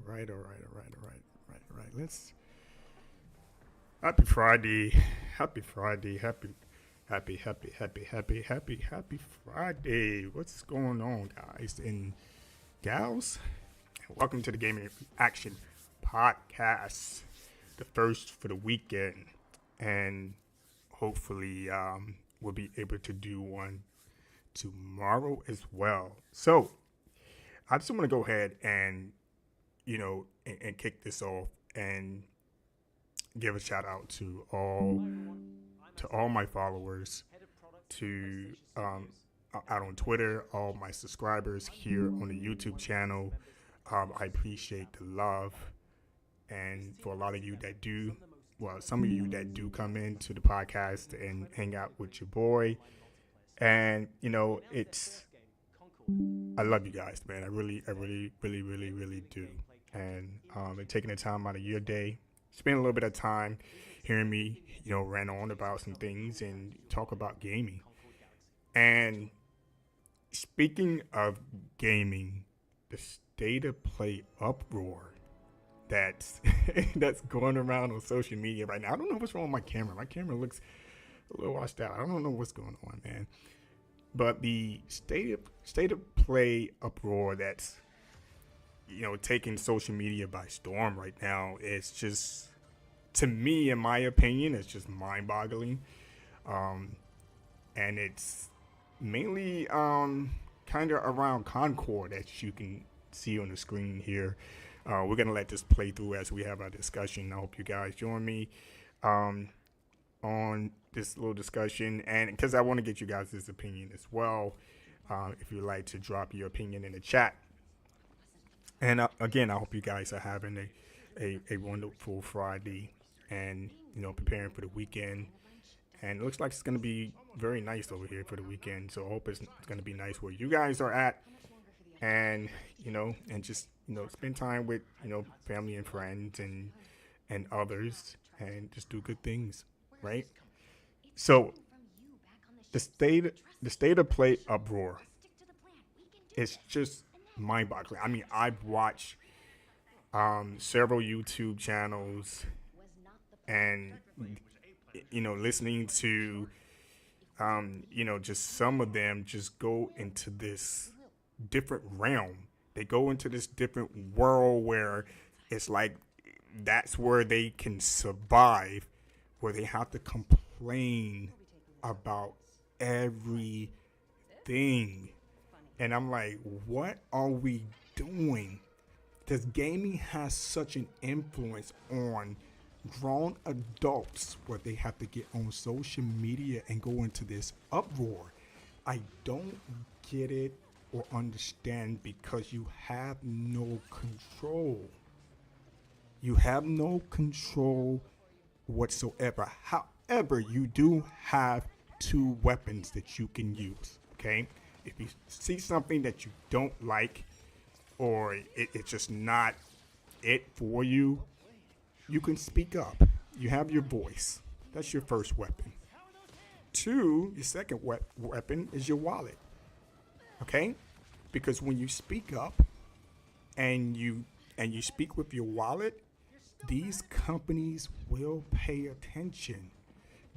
All right. Let's. Happy Friday. Happy Friday. Happy Friday. What's going on, guys and gals? Welcome to the Gaming Action Podcast, the first for the weekend, and hopefully we'll be able to do one tomorrow as well. So I just want to go ahead and and kick this off and give a shout out to all my followers, to out on Twitter, all my subscribers here on the YouTube channel. I appreciate the love, and for a lot of you that do, well, some of you that do come into the podcast and hang out with your boy, and I love you guys, man. I really do. And taking the time out of your day, spend a little bit of time hearing me, rant on about some things and talk about gaming. And speaking of gaming, the state of play uproar that's that's going around on social media right now. I don't know what's wrong with my camera. My camera looks a little washed out. I don't know what's going on, man. But the state of play uproar that's taking social media by storm right now is just, to me, in my opinion, it's just mind-boggling. And it's mainly kind of around Concord, as you can see on the screen here. We're going to let this play through as we have our discussion. I hope you guys join me on this little discussion, and because I want to get you guys' opinion as well. If you'd like to drop your opinion in the chat. And again, I hope you guys are having a wonderful Friday and, preparing for the weekend. And it looks like it's going to be very nice over here for the weekend. So I hope it's going to be nice where you guys are at. And, and just, spend time with, family and friends and others, and just do good things, right? So the state of play uproar is just mind-boggling. I mean, I've watched several YouTube channels, and listening to just some of them just go into this different realm. They go into this different world where it's like that's where they can survive, where they have to complain about everything. And I'm like, what are we doing? Because gaming has such an influence on grown adults where they have to get on social media and go into this uproar. I don't get it or understand, because you have no control. You have no control whatsoever. However, you do have two weapons that you can use, okay? If you see something that you don't like, or it's just not it for you, you can speak up. You have your voice. That's your first weapon. Two, your second weapon is your wallet, okay? Because when you speak up and you speak with your wallet, these companies will pay attention.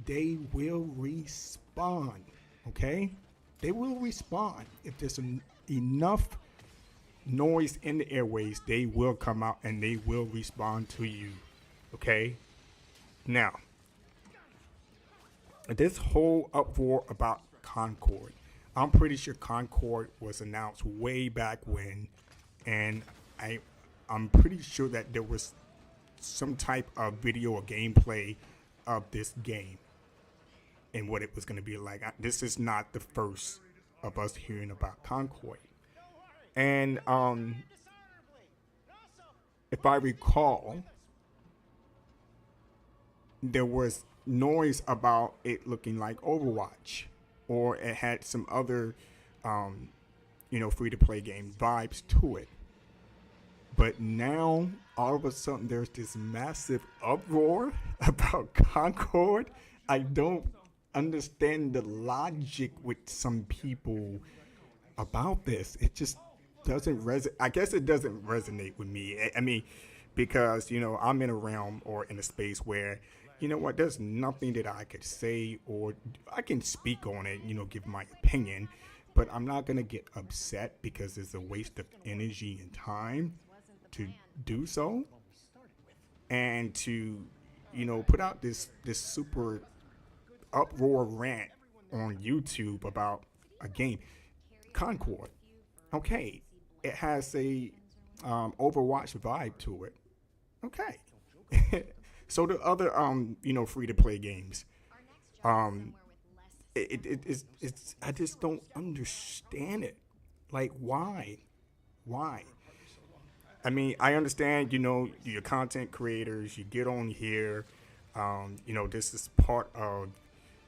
They will respond, okay? They will respond. If there's enough noise in the airways, they will come out and they will respond to you, okay? Now, this whole uproar about Concord, I'm pretty sure Concord was announced way back when, and I'm pretty sure that there was some type of video or gameplay of this game and what it was going to be like. This is not the first of us hearing about Concord. And if I recall, there was noise about it looking like Overwatch, or it had some other, free-to-play game vibes to it. But now, all of a sudden, there's this massive uproar about Concord. I don't understand the logic with some people about this. It just doesn't resonate. I guess it doesn't resonate with me. I mean, because I'm in a realm or in a space where, what, there's nothing that I could say, or I can speak on it, give my opinion, but I'm not gonna get upset because it's a waste of energy and time to do so, and to put out this super uproar rant on YouTube about a game, Concord. Okay, it has a Overwatch vibe to it. Okay, so the other free to play games, um, it's I just don't understand it. Like, why? I mean, I understand, your content creators, you get on here, this is part of,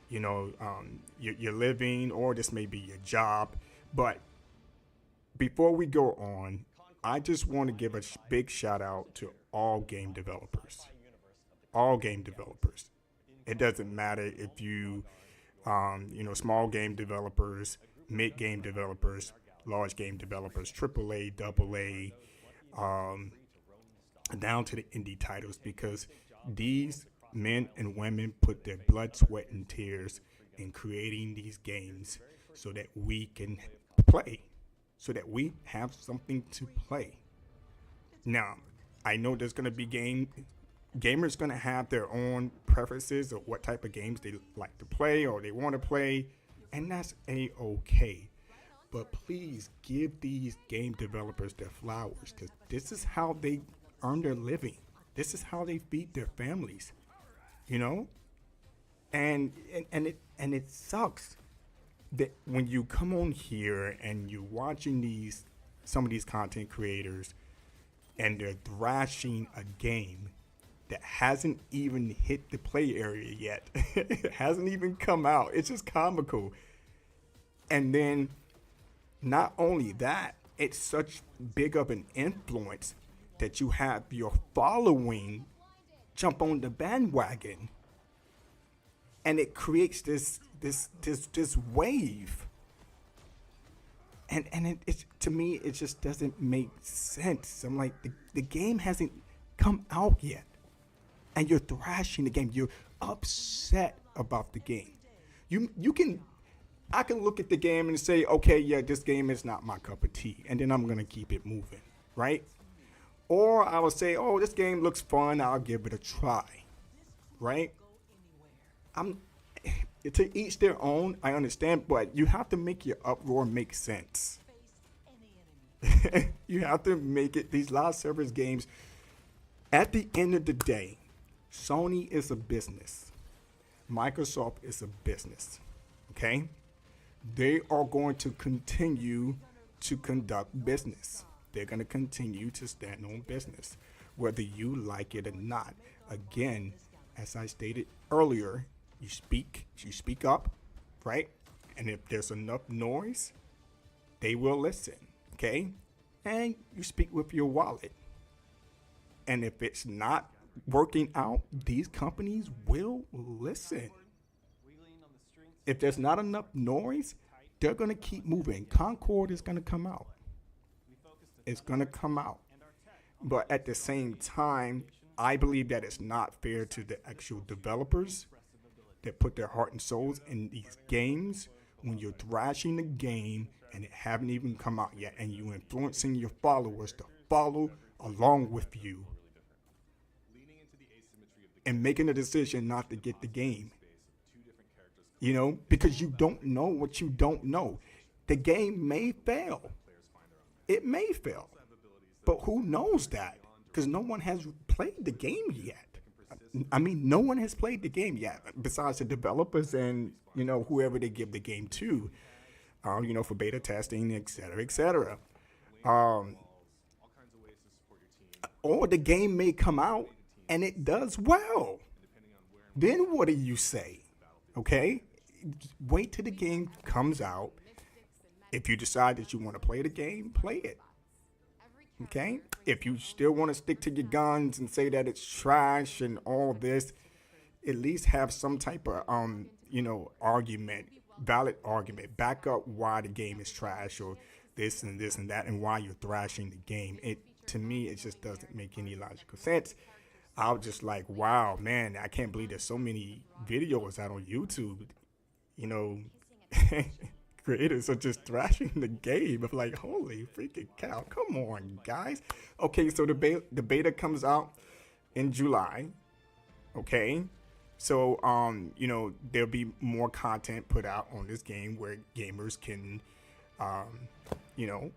your living, or this may be your job. But before we go on, I just want to give a big shout out to all game developers. All game developers. It doesn't matter if small game developers, mid game developers, large game developers, AAA, AA, um, down to the indie titles, because these men and women put their blood, sweat, and tears in creating these games so that we can play, so that we have something to play. Now, I know there's going to be gamers going to have their own preferences of what type of games they like to play or they want to play, and that's a-okay. But please give these game developers their flowers, because this is how they earn their living. This is how they feed their families, you know? And it sucks that when you come on here and you're watching some of these content creators, and they're thrashing a game that hasn't even hit the play area yet. It hasn't even come out. It's just comical. And then not only that, it's such big of an influence that you have your following jump on the bandwagon, and it creates this wave. And it's, to me, it just doesn't make sense. I'm like, the game hasn't come out yet, and you're thrashing the game. You're upset about the game. I can look at the game and say, okay, yeah, this game is not my cup of tea, and then I'm gonna keep it moving, right? Or I will say, oh, this game looks fun. I'll give it a try, right? To each their own, I understand, but you have to make your uproar make sense. You have to make it, these live service games, at the end of the day, Sony is a business. Microsoft is a business, okay? They are going to continue to conduct business. They're going to continue to stand on business, whether you like it or not. Again, as I stated earlier, you speak up, right? And if there's enough noise, they will listen, okay? And you speak with your wallet. And if it's not working out, these companies will listen. If there's not enough noise, they're going to keep moving. Concord is going to come out. It's going to come out. But at the same time, I believe that it's not fair to the actual developers that put their heart and souls in these games when you're thrashing the game and it haven't even come out yet, and you influencing your followers to follow along with you and making a decision not to get the game. Because you don't know what you don't know. The game may fail. It may fail. But who knows that? Because no one has played the game yet. I mean, no one has played the game yet, besides the developers and, whoever they give the game to, for beta testing, et cetera, et cetera. Or the game may come out and it does well. Then what do you say? Okay? Wait till the game comes out. If you decide that you want to play the game, play it. Okay? If you still want to stick to your guns and say that it's trash and all this, at least have some type of argument, valid argument, back up why the game is trash, or this and this and that, and why you're thrashing the game. It to me, it just doesn't make any logical sense. I was just like, wow, man, I can't believe there's so many videos out on YouTube. You know, creators are just thrashing the game. I'm like, holy freaking cow! Come on, guys. Okay, so the beta comes out in July. Okay, so there'll be more content put out on this game where gamers can, you know,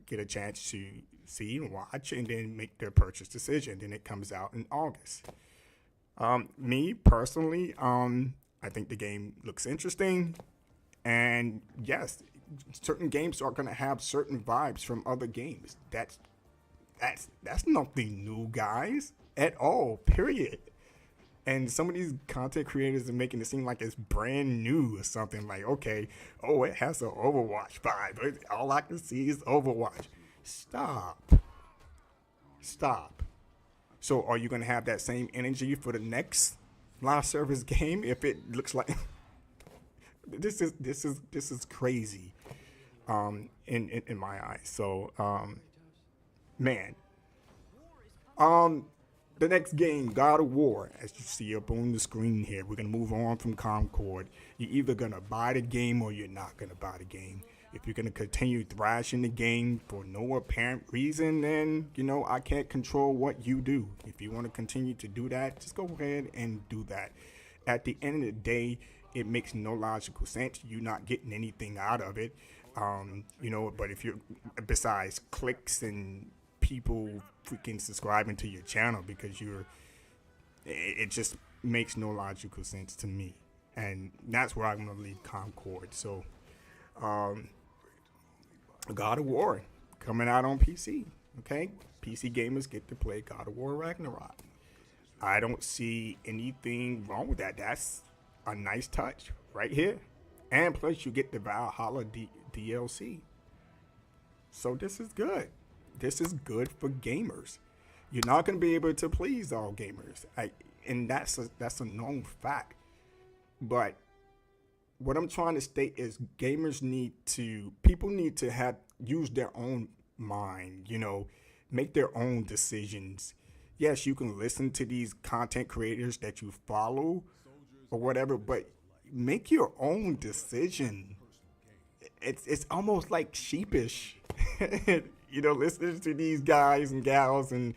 get a chance to see and watch and then make their purchase decision. Then it comes out in August. Me personally, I think the game looks interesting, and yes, certain games are going to have certain vibes from other games. That's nothing new, guys, at all. Period. And some of these content creators are making it seem like it's brand new or something. Like, okay, oh, it has an Overwatch vibe. All I can see is Overwatch. Stop. So are you going to have that same energy for the next live service game if it looks like this is crazy in my eyes. So man, the next game, God of War, as you see up on the screen here. We're gonna move on from Concord. You're either gonna buy the game or you're not gonna buy the game. If you're gonna continue thrashing the game for no apparent reason, then I can't control what you do. If you want to continue to do that, just go ahead and do that. At the end of the day, it makes no logical sense. You're not getting anything out of it. But if you're, besides clicks and people freaking subscribing to your channel because it just makes no logical sense to me. And that's where I'm gonna leave Concord. So God of War coming out on PC. Okay, PC gamers get to play God of War Ragnarok. I don't see anything wrong with that. That's a nice touch right here. And plus you get the Valhalla DLC. So this is good. This is good for gamers. You're not going to be able to please all gamers. And that's a known fact. But what I'm trying to state is people need to use their own mind, make their own decisions. Yes, you can listen to these content creators that you follow or whatever, but make your own decision. It's almost like sheepish, listening to these guys and gals, and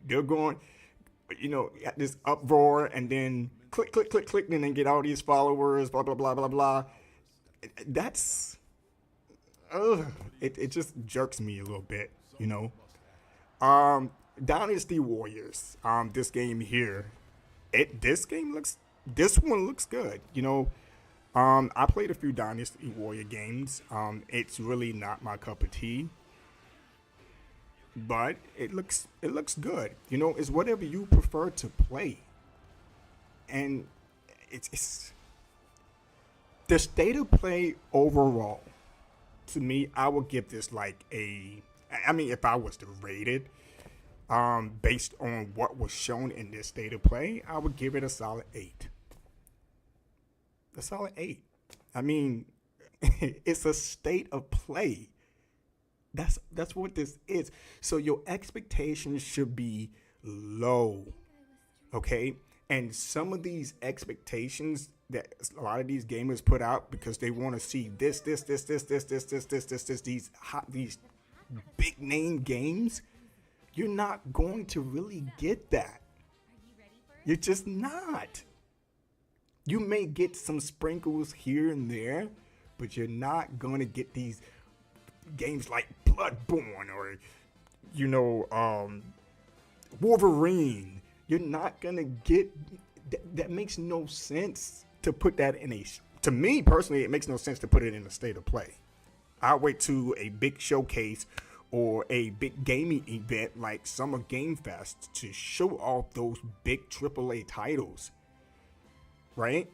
they're going, at this uproar, and then click, click, click, click, and then get all these followers, blah, blah, blah, blah, blah. That's, it just jerks me a little bit, Dynasty Warriors, this game here, this one looks good, I played a few Dynasty Warrior games. It's really not my cup of tea, but it looks good. It's whatever you prefer to play, and it's the state of play overall. To me, I would give this if I was to rate it, based on what was shown in this state of play, I would give it a solid 8. A solid 8. I mean, it's a state of play. That's what this is. So your expectations should be low, okay? And some of these expectations that a lot of these gamers put out because they want to see this, these big name games, you're not going to really get that. You're just not. You may get some sprinkles here and there, but you're not going to get these games like Bloodborne or, Wolverine. You're not going to get, that makes no sense to put that to me personally, it makes no sense to put it in a state of play. I'll wait to a big showcase or a big gaming event like Summer Game Fest to show off those big AAA titles. Right?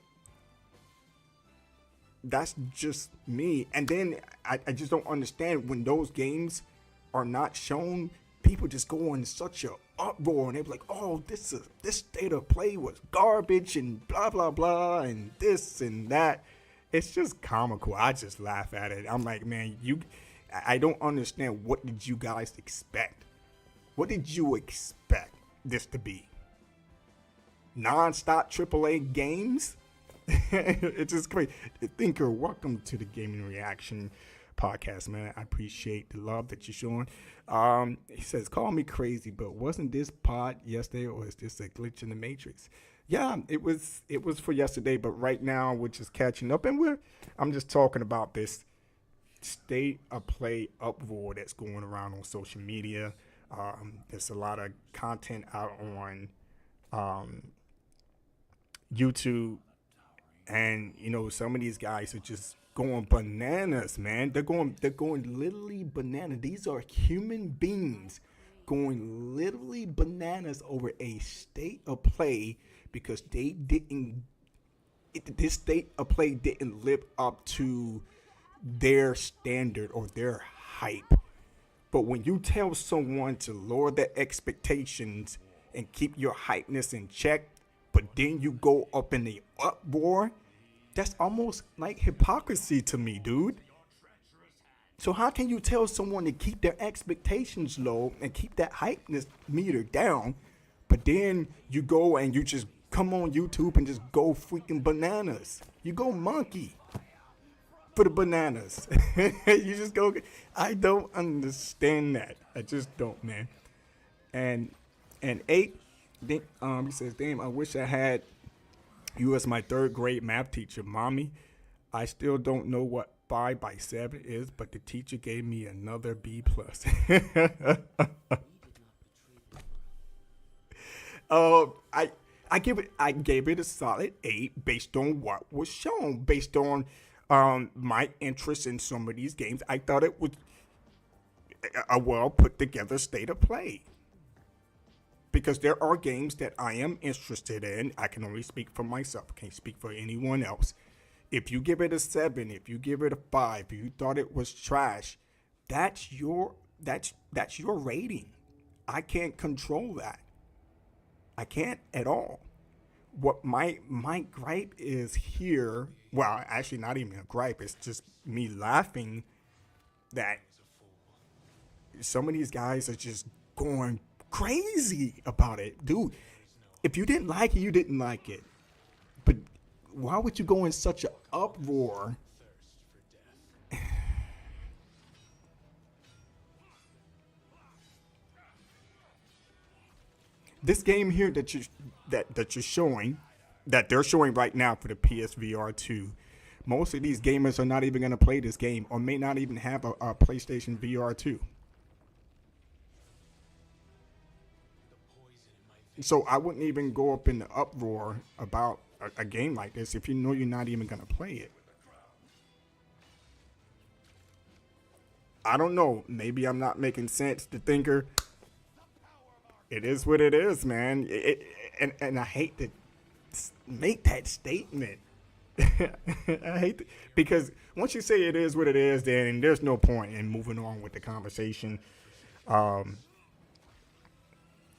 That's just me. And then I just don't understand when those games are not shown, people just go on such a uproar and they're like, oh, this state of play was garbage and blah, blah, blah, and this and that. It's just comical. I just laugh at it. I'm like, man, I don't understand. What did you guys expect? What did you expect this to be? Non-stop AAA games? It's just great. Thinker, welcome to the Gaming Reaction podcast, man. I appreciate the love that you're showing. He says, call me crazy, but wasn't this pod yesterday, or is this a glitch in the matrix? Yeah, it was for yesterday, but right now we're just catching up, and I'm just talking about this state of play uproar that's going around on social media. There's a lot of content out on YouTube, and some of these guys are just going bananas, man. They're going literally bananas. These are human beings going literally bananas over a state of play because this state of play didn't live up to their standard or their hype. But when you tell someone to lower their expectations and keep your hypeness in check, but then you go up in the uproar, that's almost like hypocrisy to me, dude. So how can you tell someone to keep their expectations low and keep that hypeness meter down, but then you go and you just come on YouTube and just go freaking bananas? You go monkey for the bananas. You just go. I don't understand that. I just don't, man. And 8, he says, damn, I wish I had you as my 3rd grade math teacher, mommy. I still don't know what 5 by 7 is, but the teacher gave me another B+. I gave it a solid 8 based on what was shown, based on my interest in some of these games. I thought it was a well put together state of play. Because there are games that I am interested in. I can only speak for myself. I can't speak for anyone else. If you give it a 7, if you give it a 5, if you thought it was trash, that's your rating. I can't control that. I can't at all. What my gripe is here, well, actually not even a gripe, it's just me laughing that some of these guys are just going crazy about it. Dude, if you didn't like it, you didn't like it. But why would you go in such an uproar? This game here that you're showing, that they're showing right now for the PSVR 2, most of these gamers are not even going to play this game or may not even have a PlayStation VR 2. So I wouldn't even go up in the uproar about a game like this if you know you're not even going to play it. I don't know. Maybe I'm not making sense. The Thinker, it is what it is, man. And I hate to make that statement. I hate because once you say it is what it is, then there's no point in moving on with the conversation.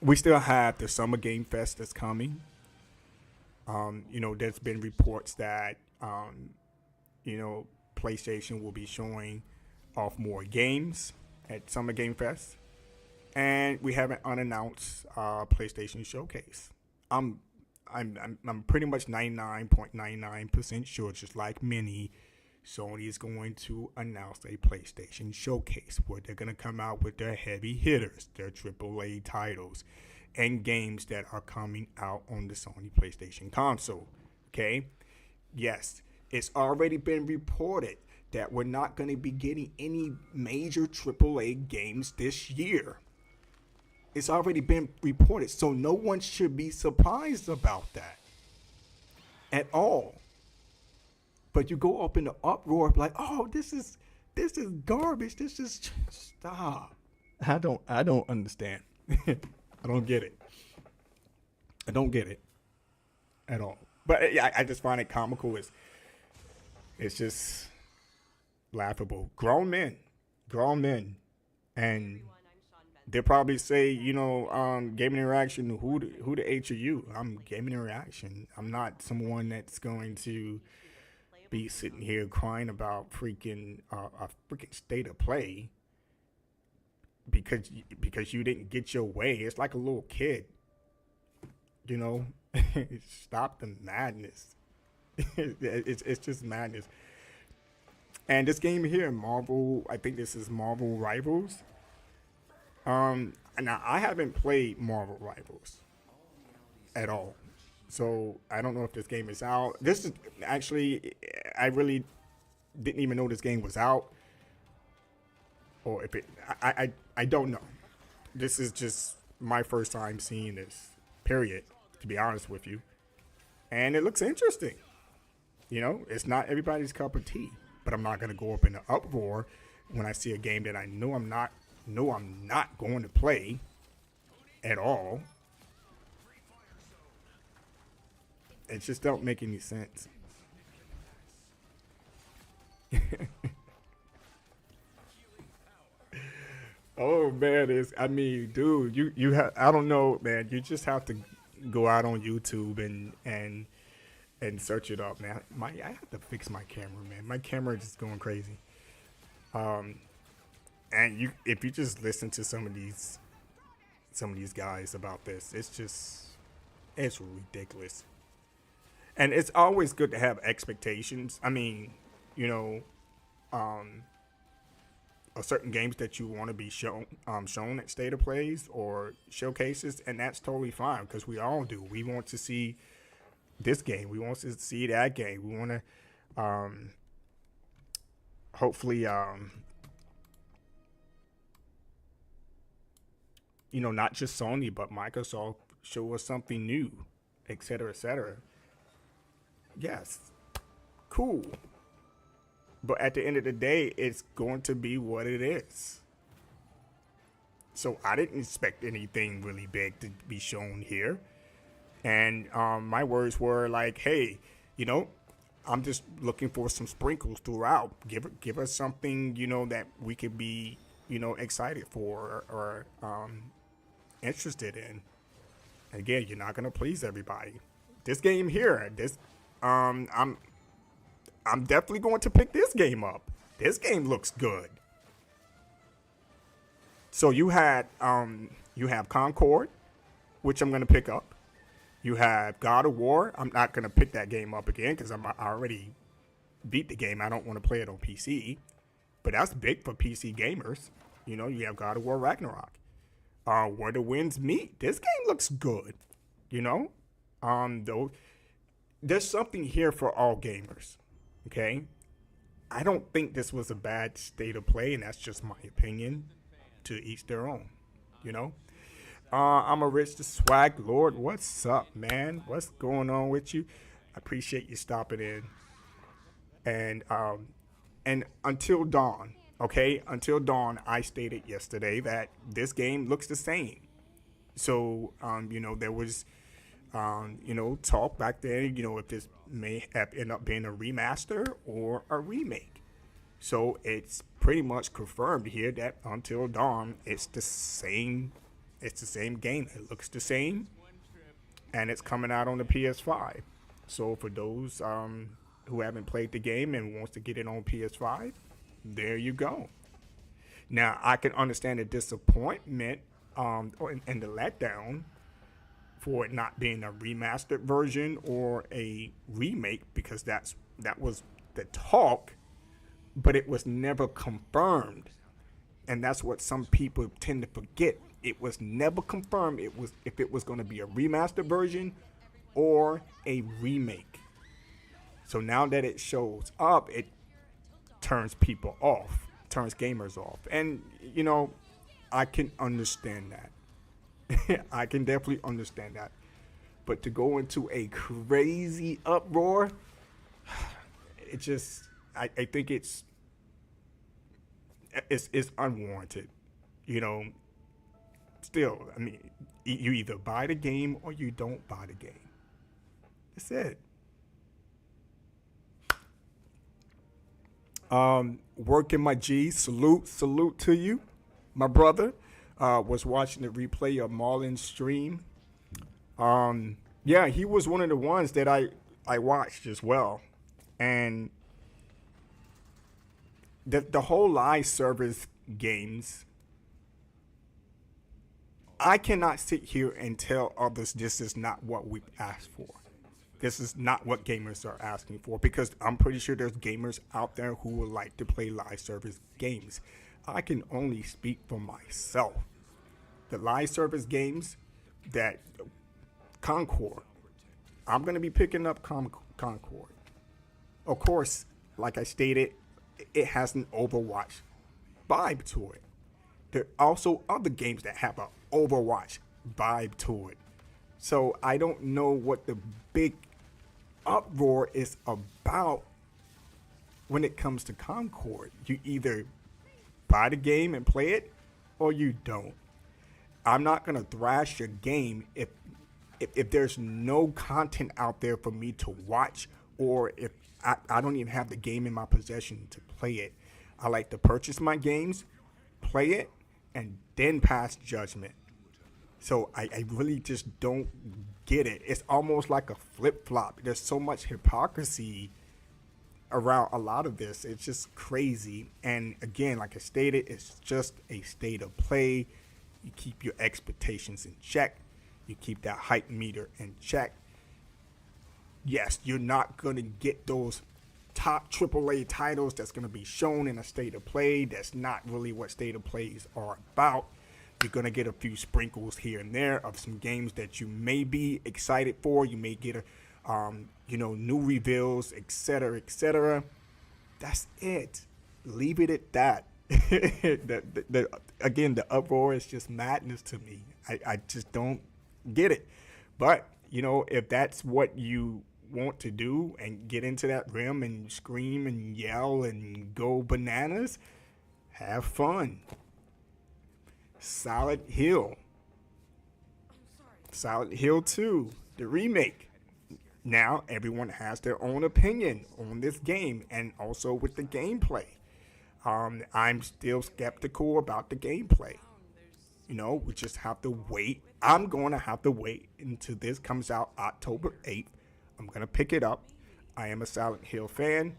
We still have the Summer Game Fest that's coming. There's been reports that, PlayStation will be showing off more games at Summer Game Fest. And we have an unannounced PlayStation showcase. I'm pretty much 99.99% sure, just like many, Sony is going to announce a PlayStation showcase where they're going to come out with their heavy hitters, their AAA titles, and games that are coming out on the Sony PlayStation console. Okay? Yes, it's already been reported that we're not going to be getting any major AAA games this year. It's already been reported, so no one should be surprised about that at all. But you go up in the uproar like, oh, this is garbage. This is stop. I don't understand. I don't get it. I don't get it at all. But I just find it comical. It's just laughable. Grown men, and they'll probably say, Gaming Interaction, who the H are you? I'm Gaming Interaction. I'm not someone that's going to be sitting here crying about a freaking state of play because you didn't get your way. It's like a little kid, you know. Stop the madness. It's just madness. And this game here, Marvel, I think this is Marvel Rivals. Now I haven't played Marvel Rivals at all, so I don't know if this game is out. This is actually, I really didn't even know this game was out, or if it, I don't know. This is just my first time seeing this. Period. To be honest with you, and it looks interesting. You know, it's not everybody's cup of tea, but I'm not gonna go up in an uproar when I see a game that I know I'm not going to play at all. It just don't make any sense. Oh man, dude, you have, I don't know, man. You just have to go out on YouTube and search it up, man. I have to fix my camera, man. My camera is just going crazy. And if you just listen to some of these guys about this, it's ridiculous. And it's always good to have expectations. I mean, you know, certain games that you want to be shown at state of plays or showcases, and that's totally fine because we all do. We want to see this game. We want to see that game. We want to hopefully you know, not just Sony but Microsoft show us something new, etc., etc. Yes, cool. But at the end of the day, it's going to be what it is. So I didn't expect anything really big to be shown here. And my words were like, hey, you know, I'm just looking for some sprinkles throughout. Give us something, you know, that we could be, you know, excited for or interested in. Again, you're not going to please everybody. This game here, I'm definitely going to pick this game up. This game looks good. So you have Concord, which I'm going to pick up. You have God of War. I'm not going to pick that game up again because I already beat the game. I don't want to play it on PC. But that's big for PC gamers. You know, you have God of War Ragnarok. Where the Winds Meet. This game looks good. You know? Though there's something here for all gamers. Okay? I don't think this was a bad state of play, and that's just my opinion. To each their own. You know? I'm a Rich the Swag Lord. What's up, man? What's going on with you? I appreciate you stopping in. And until dawn, okay? Until dawn, I stated yesterday that this game looks the same. So, you know, there was, you know, talk back then, you know, if this may have end up being a remaster or a remake. So it's pretty much confirmed here that Until Dawn, it's the same game. It looks the same, and it's coming out on the PS5. So for those who haven't played the game and wants to get it on PS5, there you go. Now I can understand the disappointment and the letdown for it not being a remastered version or a remake, because that was the talk, but it was never confirmed. And that's what some people tend to forget. It was never confirmed if it was going to be a remastered version or a remake. So now that it shows up, it turns people off, turns gamers off. And, you know, I can understand that. I can definitely understand that. But to go into a crazy uproar, it just, I think it's unwarranted. You know, still, I mean, you either buy the game or you don't buy the game. That's it. Working my G, salute to you, my brother. Was watching the replay of Marlon's stream. Yeah, he was one of the ones that I watched as well. And the whole live service games, I cannot sit here and tell others this is not what we've asked for. This is not what gamers are asking for, because I'm pretty sure there's gamers out there who would like to play live service games. I can only speak for myself. The live service games that Concord, I'm going to be picking up Concord. Of course, like I stated, it has an Overwatch vibe to it. There are also other games that have an Overwatch vibe to it. So I don't know what the big uproar is about when it comes to Concord. You either buy the game and play it, or you don't. I'm not gonna thrash your game if there's no content out there for me to watch, or if I don't even have the game in my possession to play it. I like to purchase my games, play it, and then pass judgment. So I really just don't get it. It's almost like a flip-flop. There's so much hypocrisy around a lot of this. It's just crazy. And again, like I stated, it's just a state of play. You keep your expectations in check. You keep that hype meter in check. Yes, you're not going to get those top AAA titles that's going to be shown in a state of play. That's not really what state of plays are about. You're going to get a few sprinkles here and there of some games that you may be excited for. You may get new reveals, etc., etc. That's it. Leave it at that. Again, the uproar is just madness to me. I just don't get it. But, if that's what you want to do and get into that realm and scream and yell and go bananas, have fun. Silent Hill 2, the remake. Now everyone has their own opinion on this game and also with the gameplay. I'm still skeptical about the gameplay. We just have to wait. I'm going to have to wait until this comes out October 8th. I'm going to pick it up. I am a Silent Hill fan.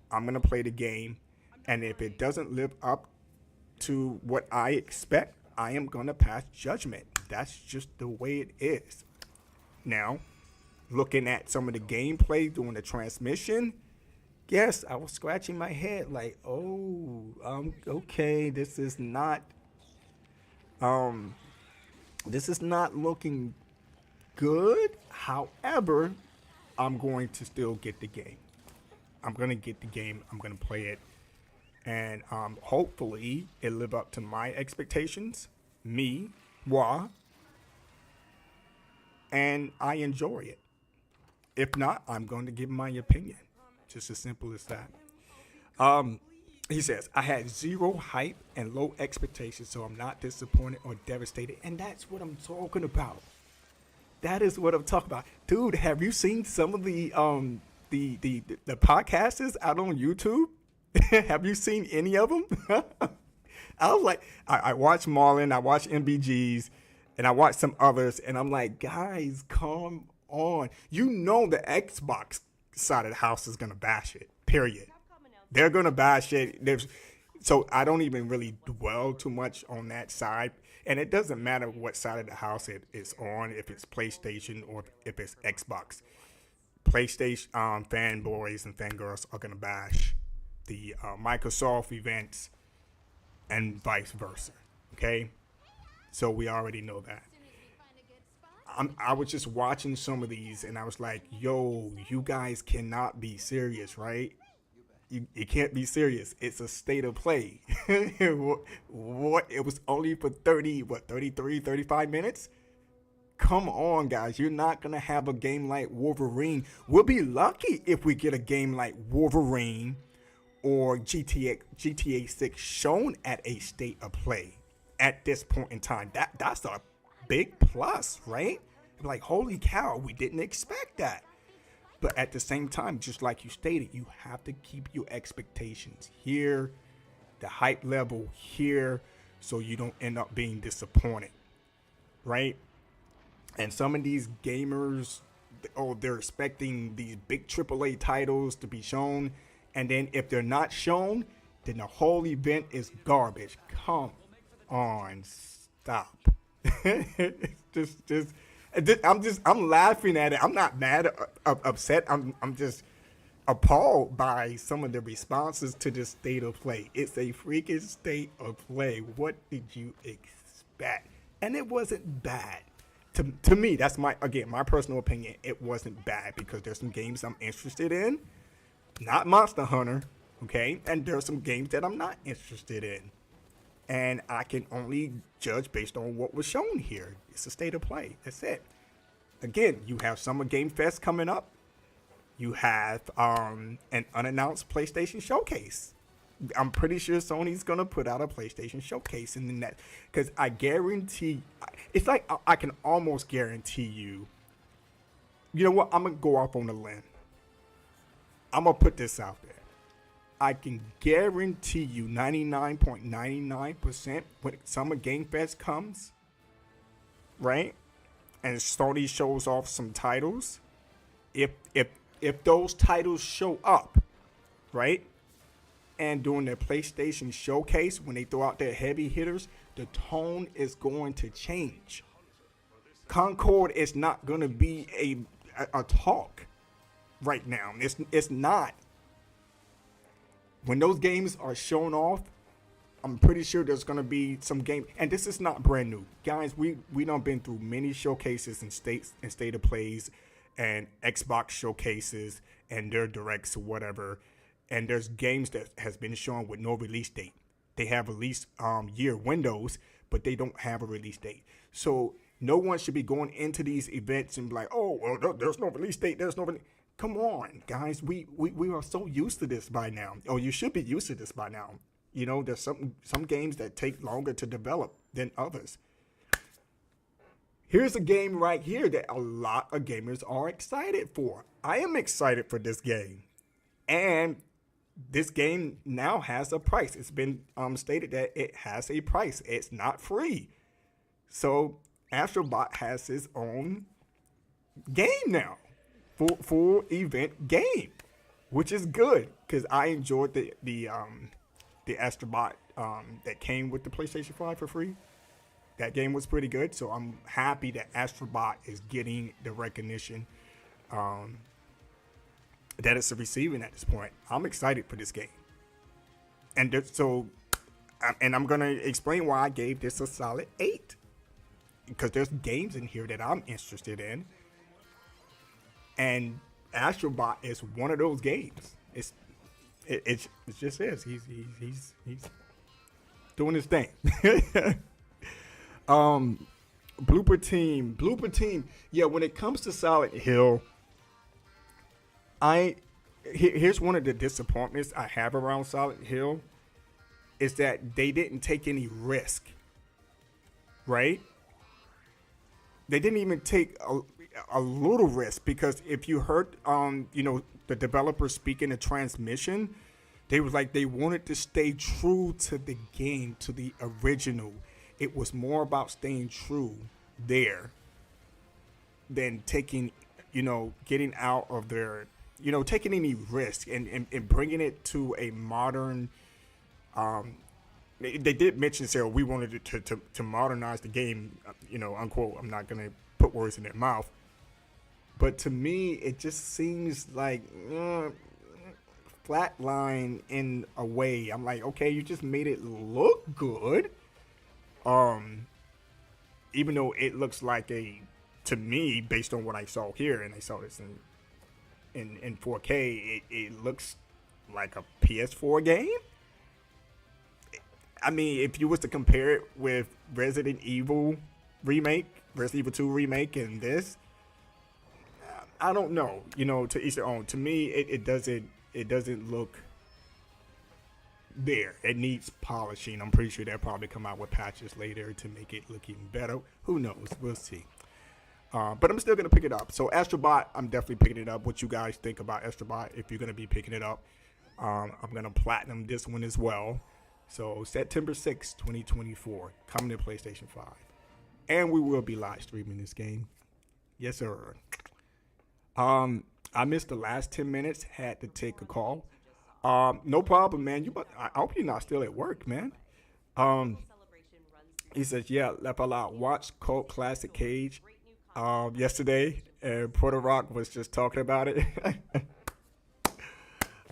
I'm going to play the game. And if it doesn't live up to what I expect, I am going to pass judgment. That's just the way it is. Now, looking at some of the gameplay during the transmission, yes, I was scratching my head like, okay, this is not looking good. However, I'm going to still get the game. I'm going to get the game. I'm going to play it. And hopefully it live up to my expectations, moi, and I enjoy it. If not, I'm going to give my opinion. Just as simple as that. He says, I had zero hype and low expectations, so I'm not disappointed or devastated. And that's what I'm talking about. That is what I'm talking about. Dude, have you seen some of the podcasters out on YouTube? Have you seen any of them? I was like, I watch Marlon, I watch MBGs, and I watch some others, and I'm like, guys, come on. The Xbox side of the house is going to bash it, period. They're going to bash it. So I don't even really dwell too much on that side. And it doesn't matter what side of the house it is on, if it's PlayStation or if it's Xbox. PlayStation fanboys and fangirls are going to bash the Microsoft events and vice versa. Okay? So we already know that. I was just watching some of these and I was like, yo, you guys cannot be serious, right? You can't be serious. It's a state of play. What? It was only for 33, 35 minutes? Come on, guys. You're not going to have a game like Wolverine. We'll be lucky if we get a game like Wolverine or GTA 6 shown at a state of play at this point in time. That's a big plus, right? Like, holy cow, we didn't expect that. But at the same time, just like you stated, you have to keep your expectations here, the hype level here, so you don't end up being disappointed, right? And some of these gamers, they're expecting these big AAA titles to be shown, and then if they're not shown, then the whole event is garbage. Come on, stop. just, I'm laughing at it. I'm not mad, upset. I'm just appalled by some of the responses to this state of play. It's a freaking state of play. What did you expect? And it wasn't bad. To me, that's my personal opinion. It wasn't bad because there's some games I'm interested in, not Monster Hunter, okay? And there's some games that I'm not interested in. And I can only judge based on what was shown here. It's a state of play. That's it. Again, you have Summer Game Fest coming up. You have an unannounced PlayStation Showcase. I'm pretty sure Sony's going to put out a PlayStation Showcase in the net. Because I guarantee, it's like I can almost guarantee you, you know what, I'm going to go off on a limb. I'm going to put this out there. I can guarantee you 99.99% when Summer Game Fest comes, right? And Sony shows off some titles. If those titles show up, right? And during their PlayStation Showcase, when they throw out their heavy hitters, the tone is going to change. Concord is not going to be a talk right now. It's not. When those games are shown off, I'm pretty sure there's going to be some game. And this is not brand new. Guys, we done been through many showcases and state of plays and Xbox showcases and their directs or whatever. And there's games that has been shown with no release date. They have release year windows, but they don't have a release date. So no one should be going into these events and be like, oh, well, there's no release date. There's no release. Come on, guys. We are so used to this by now. Or you should be used to this by now. You know, there's some games that take longer to develop than others. Here's a game right here that a lot of gamers are excited for. I am excited for this game. And this game now has a price. It's been stated that it has a price. It's not free. So Astrobot has his own game now. Full event game, which is good because I enjoyed the Astrobot that came with the PlayStation 5 for free. That game was pretty good, so I'm happy that Astrobot is getting the recognition that it's receiving at this point. I'm excited for this game, and I'm gonna explain why I gave this a solid 8 because there's games in here that I'm interested in. And Astrobot is one of those games. It just is. He's doing his thing. Blooper team. Yeah, when it comes to Silent Hill, here's one of the disappointments I have around Silent Hill is that they didn't take any risk. Right? They didn't even take a little risk because if you heard the developers speaking the transmission, they was like they wanted to stay true to the game, to the original. It was more about staying true there than taking, getting out of their, taking any risk and bringing it to a modern. They did mention, Sarah, we wanted to modernize the game, unquote. I'm not gonna put words in their mouth. But to me, it just seems like flatline in a way. I'm like, okay, you just made it look good. Even though it looks like to me, based on what I saw here, and I saw this in 4K, it looks like a PS4 game. I mean, if you was to compare it with Resident Evil 2 remake and this, I don't know, to each their own. To me, it doesn't look there. It needs polishing. I'm pretty sure they'll probably come out with patches later to make it look even better. Who knows? We'll see. But I'm still going to pick it up. So Astrobot, I'm definitely picking it up. What you guys think about Astrobot if you're going to be picking it up. I'm going to platinum this one as well. So September 6th, 2024, coming to PlayStation 5. And we will be live streaming this game. Yes, sir. I missed the last 10 minutes, had to take a call. No problem, man. I hope you're not still at work, man. Um, he says, yeah, Level Out watched cult classic Cage yesterday, and Puerto Rock was just talking about it.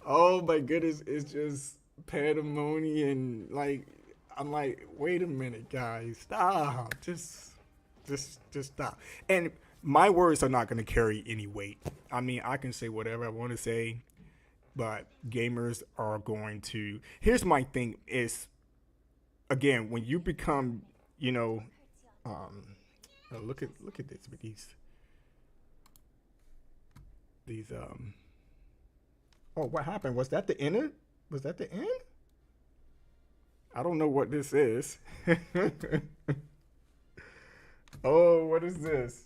Oh my goodness, it's just pandemonium. Like, I'm like, wait a minute, guys, stop. Just stop. And my words are not going to carry any weight. I mean, I can say whatever I want to say, but gamers are going to. Here's my thing: is again when you become, you know, um, look at this with these. Oh, what happened? Was that the end? Was that the end? I don't know what this is. Oh, what is this?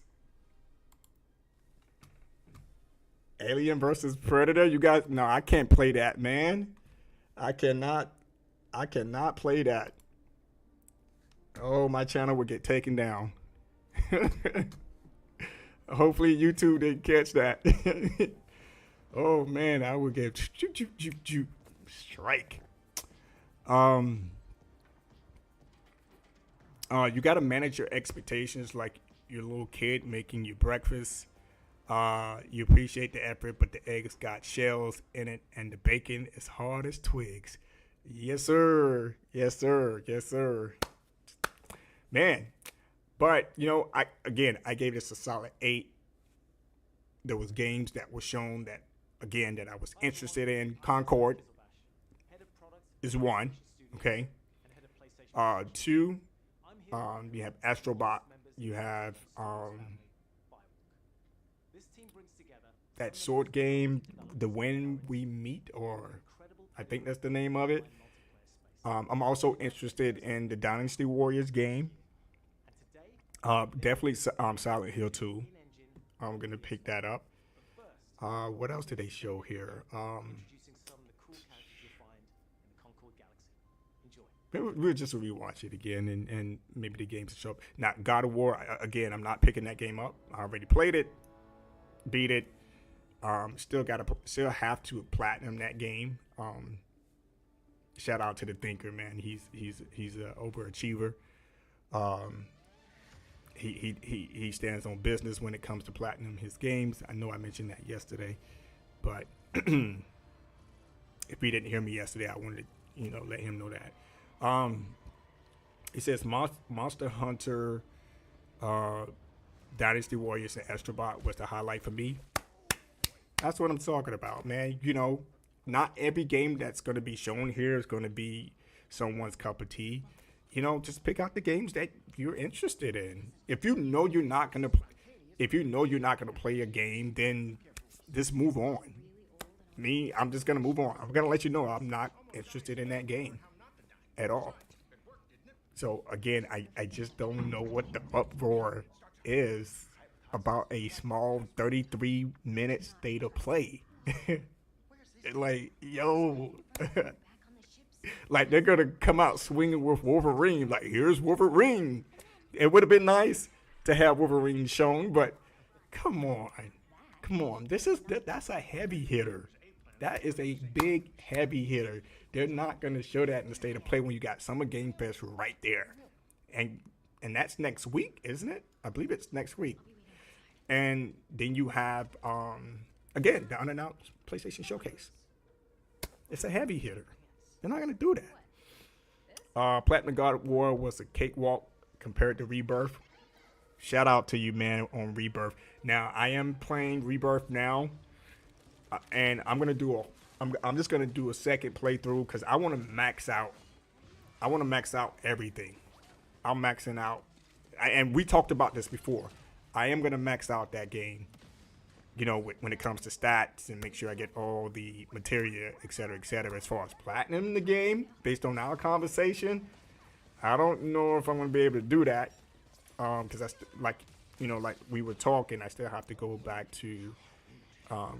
Alien versus Predator. You guys, no, I can't play that, man. I cannot. I cannot play that. Oh, my channel would get taken down. Hopefully, YouTube didn't catch that. Oh man, I would get strike. Um, you got to manage your expectations like your little kid making you breakfast. You appreciate the effort, but the eggs got shells in it, and the bacon is hard as twigs. Yes, sir. Yes, sir. Yes, sir. Man, but I gave this a solid 8. There was games that were shown that I was interested in. Concord is one. Okay. Two. You have Astrobot. You have that sword game, The When We Meet, or I think that's the name of it. I'm also interested in the Dynasty Warriors game. Definitely Silent Hill 2. I'm gonna pick that up. What else did they show here? Maybe we'll just rewatch it again, and maybe the games will show up. Now, God of War, again, I'm not picking that game up. I already played it, beat it. Still have to platinum that game. Shout out to the Thinker, man. He's an overachiever. Um, he stands on business when it comes to platinum his games. I know I mentioned that yesterday, but if he didn't hear me yesterday, I wanted to let him know that. He says Monster Hunter, Dynasty Warriors, and Astrobot was the highlight for me. That's what I'm talking about, man. Not every game that's going to be shown here is going to be someone's cup of tea. Just pick out the games that you're interested in. If you know you're not going to play a game, then just move on. Me, I'm just going to move on. I'm going to let you know I'm not interested in that game at all. So again, I just don't know what the uproar is about a small 33-minute state of play. Like, yo, like they're gonna come out swinging with Wolverine. Like, here's Wolverine. It would have been nice to have Wolverine shown, but come on. That's a heavy hitter. That is a big heavy hitter. They're not gonna show that in the state of play when you got Summer Game Fest right there, and that's next week, isn't it? I believe it's next week. And then you have again the unannounced PlayStation Showcase. It's a heavy hitter. They're not gonna do that. Platinum God of War was a cakewalk compared to Rebirth. Shout out to you, man, on Rebirth. Now I am playing Rebirth now, and I'm just gonna do a second playthrough because I want to max out. I want to max out everything. I'm maxing out, and we talked about this before. I am gonna max out that game. When it comes to stats and make sure I get all the material, et cetera, et cetera. As far as platinum the game, based on our conversation, I don't know if I'm going to be able to do that. Because like we were talking, I still have to go back to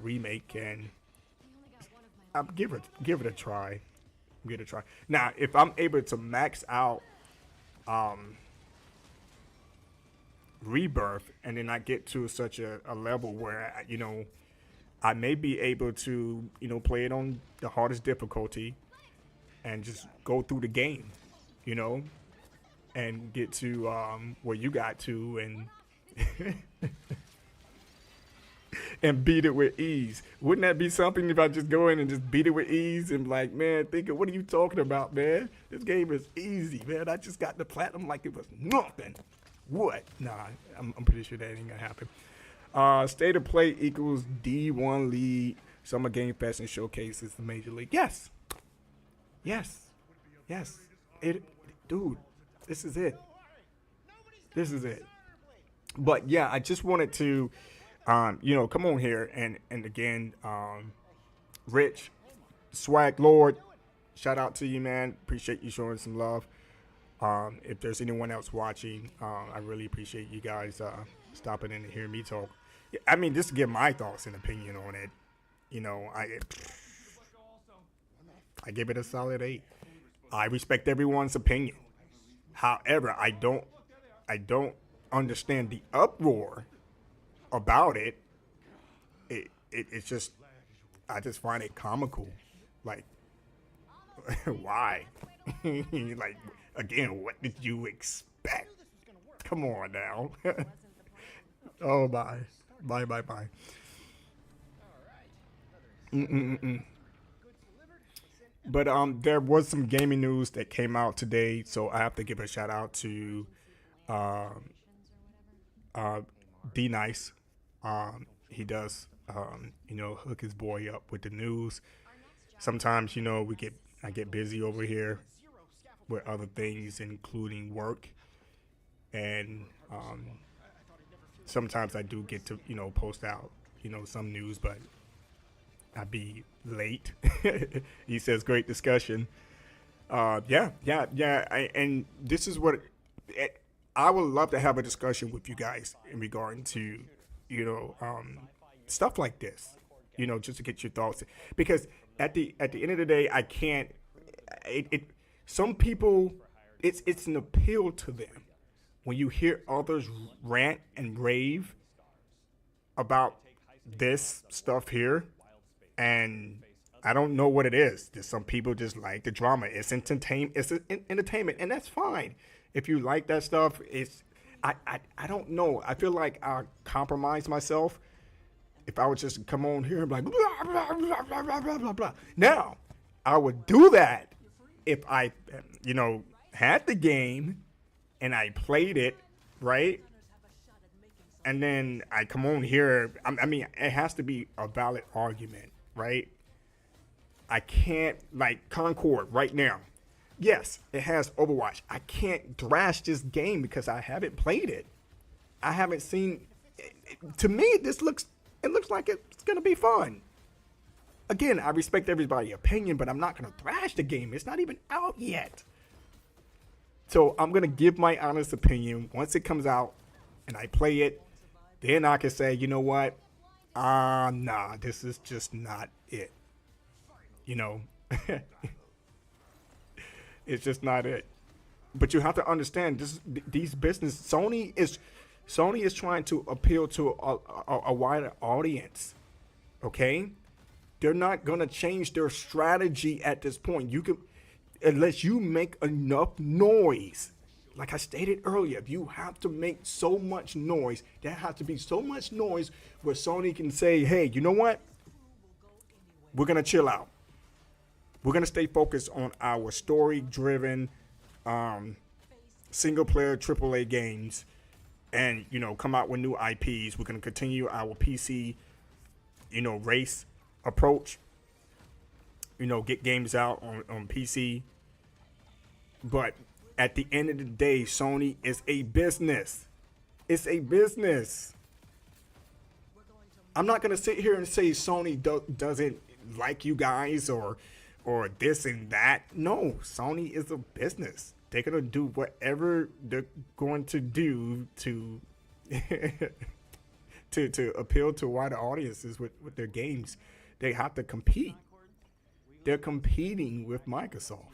remake and I'll give it a try. Give it a try. Now, if I'm able to max out Rebirth, and then I get to such a level where I may be able to, play it on the hardest difficulty and just go through the game, you know, and get to where you got to and and beat it with ease. Wouldn't that be something if I just go in and just beat it with ease and like, man, thinking, what are you talking about, man? This game is easy, man. I just got the platinum like it was nothing. What? Nah, I'm pretty sure that ain't gonna happen. State of play equals D1 league, summer game fest and showcases the major league. Yes. Yes. Yes. Dude, this is it. This is it. But yeah, I just wanted to, come on here and again, Rich, Swag Lord, shout out to you, man. Appreciate you showing some love. If there's anyone else watching, I really appreciate you guys stopping in to hear me talk. I mean, just to give my thoughts and opinion on it. I give it a solid 8. I respect everyone's opinion. However, I don't understand the uproar about it. It's just, I just find it comical. Like, why? Like, again, what did you expect? Come on now. Oh my. Bye. But there was some gaming news that came out today, so I have to give a shout out to D Nice. He does hook his boy up with the news. Sometimes I get busy over here with other things, including work, and sometimes I do get to post out some news, but I be late. He says great discussion. Yeah. And this is what I would love to have a discussion with you guys in regard to stuff like this. Just to get your thoughts, because at the end of the day, I can't. Some people, it's an appeal to them when you hear others rant and rave about this stuff here, and I don't know what it is. There's some people just like the drama. It's entertainment. It's entertainment, and that's fine. If you like that stuff, I don't know. I feel like I compromise myself if I would just come on here and be like blah blah blah blah blah blah blah blah. Now, I would do that if I had the game and I played it, right? And then I come on here. I mean, it has to be a valid argument, right? I can't, like Concord right now. Yes, it has Overwatch. I can't thrash this game because I haven't played it. I haven't seen. To me, it looks like it's gonna be fun. Again, I respect everybody's opinion, but I'm not gonna thrash the game. It's not even out yet. So I'm gonna give my honest opinion once it comes out and I play it. Then I can say, you know what? Nah, this is just not it. It's just not it. But you have to understand these business. Sony is trying to appeal to a wider audience. Okay, they're not gonna change their strategy at this point. Unless you make enough noise. Like I stated earlier, you have to make so much noise. There has to be so much noise where Sony can say, hey, you know what? We're going to chill out. We're going to stay focused on our story-driven, single-player AAA games and, come out with new IPs. We're going to continue our PC, race approach. Get games out on PC. But at the end of the day, Sony is a business. It's a business. I'm not going to sit here and say Sony doesn't like you guys or this and that. No, Sony is a business. They're going to do whatever they're going to do to to appeal to wider audiences with their games. They have to compete. They're competing with Microsoft.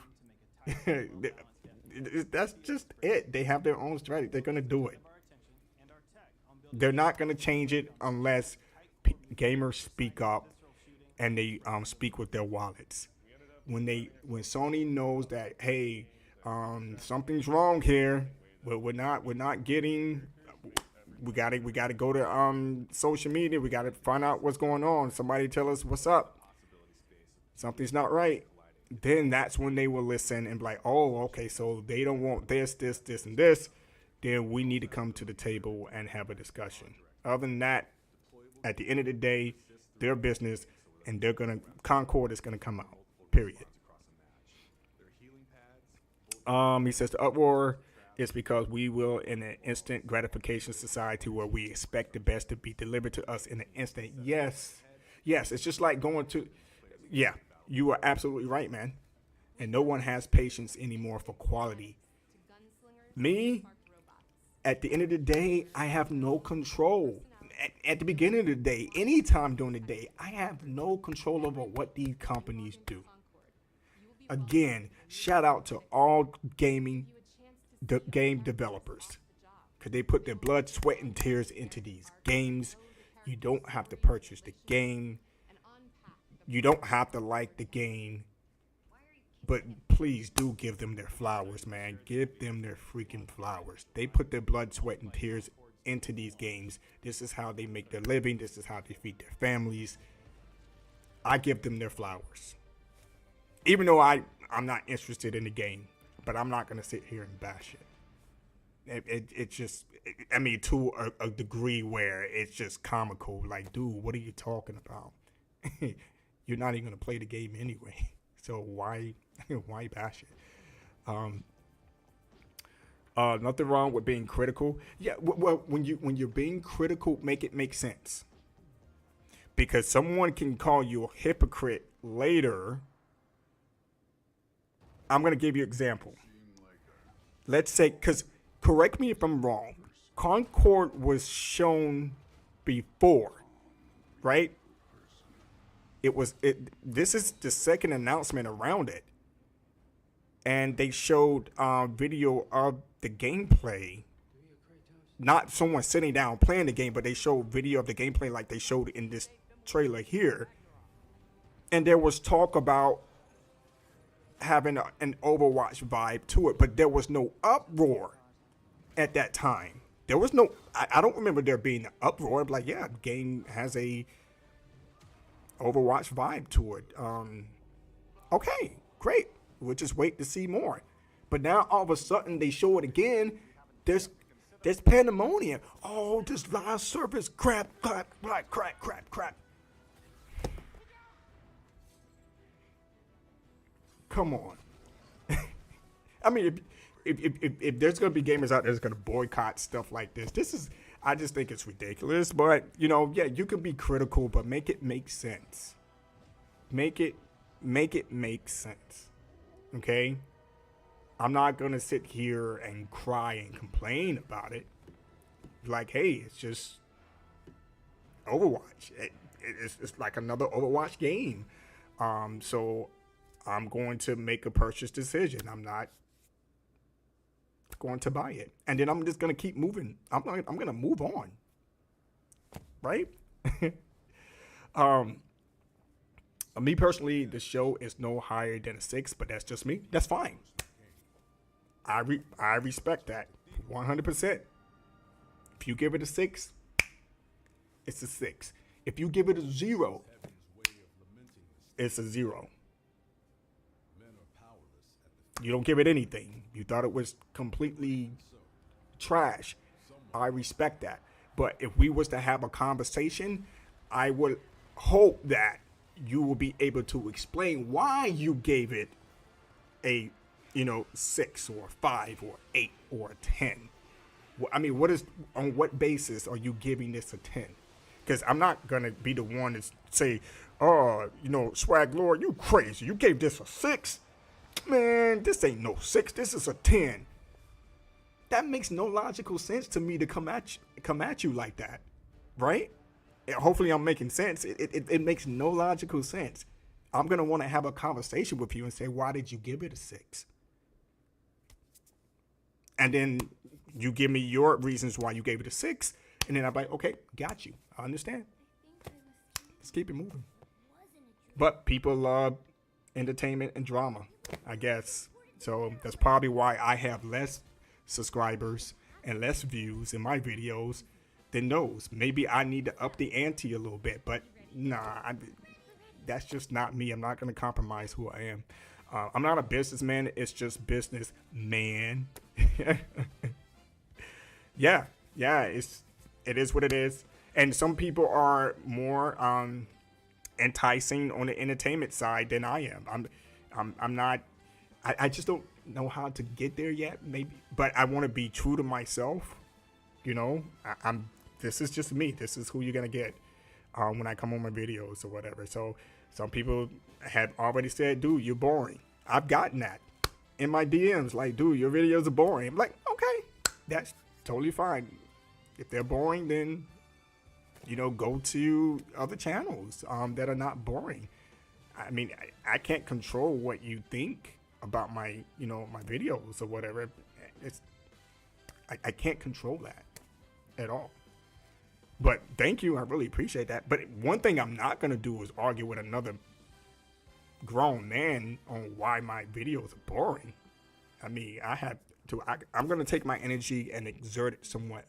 That's just it. They have their own strategy. They're going to do it. They're not going to change it unless gamers speak up and they speak with their wallets. When Sony knows that, hey, something's wrong here, we're not getting. We gotta go to social media. We gotta find out what's going on. Somebody tell us what's up. Something's not right. Then that's when they will listen and be like, oh, okay, so they don't want this, and this. Then we need to come to the table and have a discussion. Other than that, at the end of the day, their business, and Concord is gonna come out. Period. He says the uproar is because we will in an instant gratification society where we expect the best to be delivered to us in an instant. Yes, it's just like going to, yeah, you are absolutely right, man. And no one has patience anymore for quality. Me, at the end of the day, I have no control. At the beginning of the day, anytime during the day, I have no control over what these companies do. Again, shout out to all game developers, because they put their blood, sweat, and tears into these games. You don't have to purchase the game. You don't have to like the game. But please do give them their flowers, man. Give them their freaking flowers. They put their blood, sweat, and tears into these games. This is how they make their living. This is how they feed their families. I give them their flowers. Even though I'm not interested in the game, but I'm not going to sit here and bash it. It's just, I mean, to a degree where it's just comical. Like, dude, what are you talking about? You're not even going to play the game anyway. So why bash it? Nothing wrong with being critical. Yeah, well, when you're being critical, make it make sense. Because someone can call you a hypocrite later. I'm going to give you an example. Let's say, because correct me if I'm wrong, Concord was shown before, right? This is the second announcement around it. And they showed video of the gameplay. Not someone sitting down playing the game, but they showed video of the gameplay like they showed in this trailer here. And there was talk about having an Overwatch vibe to it, but there was no uproar at that time. There was no, I don't remember there being an uproar. Like, yeah, the game has a Overwatch vibe to it. Okay, great. We'll just wait to see more. But now all of a sudden they show it again. There's pandemonium. Oh, this live service crap. Come on. I mean, if there's going to be gamers out there that's going to boycott stuff like this, I just think it's ridiculous. But, yeah, you can be critical, but make it make sense. Make it make sense. Okay? I'm not going to sit here and cry and complain about it. Like, hey, it's just Overwatch. It's like another Overwatch game. So I'm going to make a purchase decision. I'm not going to buy it. And then I'm just going to keep moving. I'm going to move on. Right? Me personally, the show is no higher than a 6, but that's just me. That's fine. I respect that 100%. If you give it a 6, it's a 6. If you give it a 0, it's a 0. You don't give it anything. You thought it was completely trash. I respect that. But if we was to have a conversation, I would hope that you will be able to explain why you gave it a 6 or 5 or 8 or 10. I mean, on what basis are you giving this a 10? Because I'm not going to be the one to say, oh, Swag Lord, you crazy. You gave this a 6? Man, this ain't no 6. This is a 10. That makes no logical sense to me to come at you like that, right? Hopefully I'm making sense. It makes no logical sense. I'm going to want to have a conversation with you and say, why did you give it a 6? And then you give me your reasons why you gave it a 6. And then I'm like, okay, got you. I understand. let's keep it moving. But people love entertainment and drama, I guess. So that's probably why I have less subscribers and less views in my videos than those. Maybe I need to up the ante a little bit, but nah, that's just not me. I'm not going to compromise who I am. I'm not a businessman. It's just business, man. yeah, it is what it is. And some people are more enticing on the entertainment side than I am. I'm not. I just don't know how to get there yet. Maybe, but I want to be true to myself. You know, This is just me. This is who you're gonna get when I come on my videos or whatever. So some people have already said, dude, you're boring. I've gotten that in my DMs. Like, dude, your videos are boring. I'm like, okay, that's totally fine. If they're boring, then, you know, go to other channels that are not boring. I mean, I can't control what you think about my, you know, my videos or whatever. I can't control that at all. But thank you. I really appreciate that. But one thing I'm not going to do is argue with another grown man on why my videos are boring. I mean, I'm going to take my energy and exert it somewhere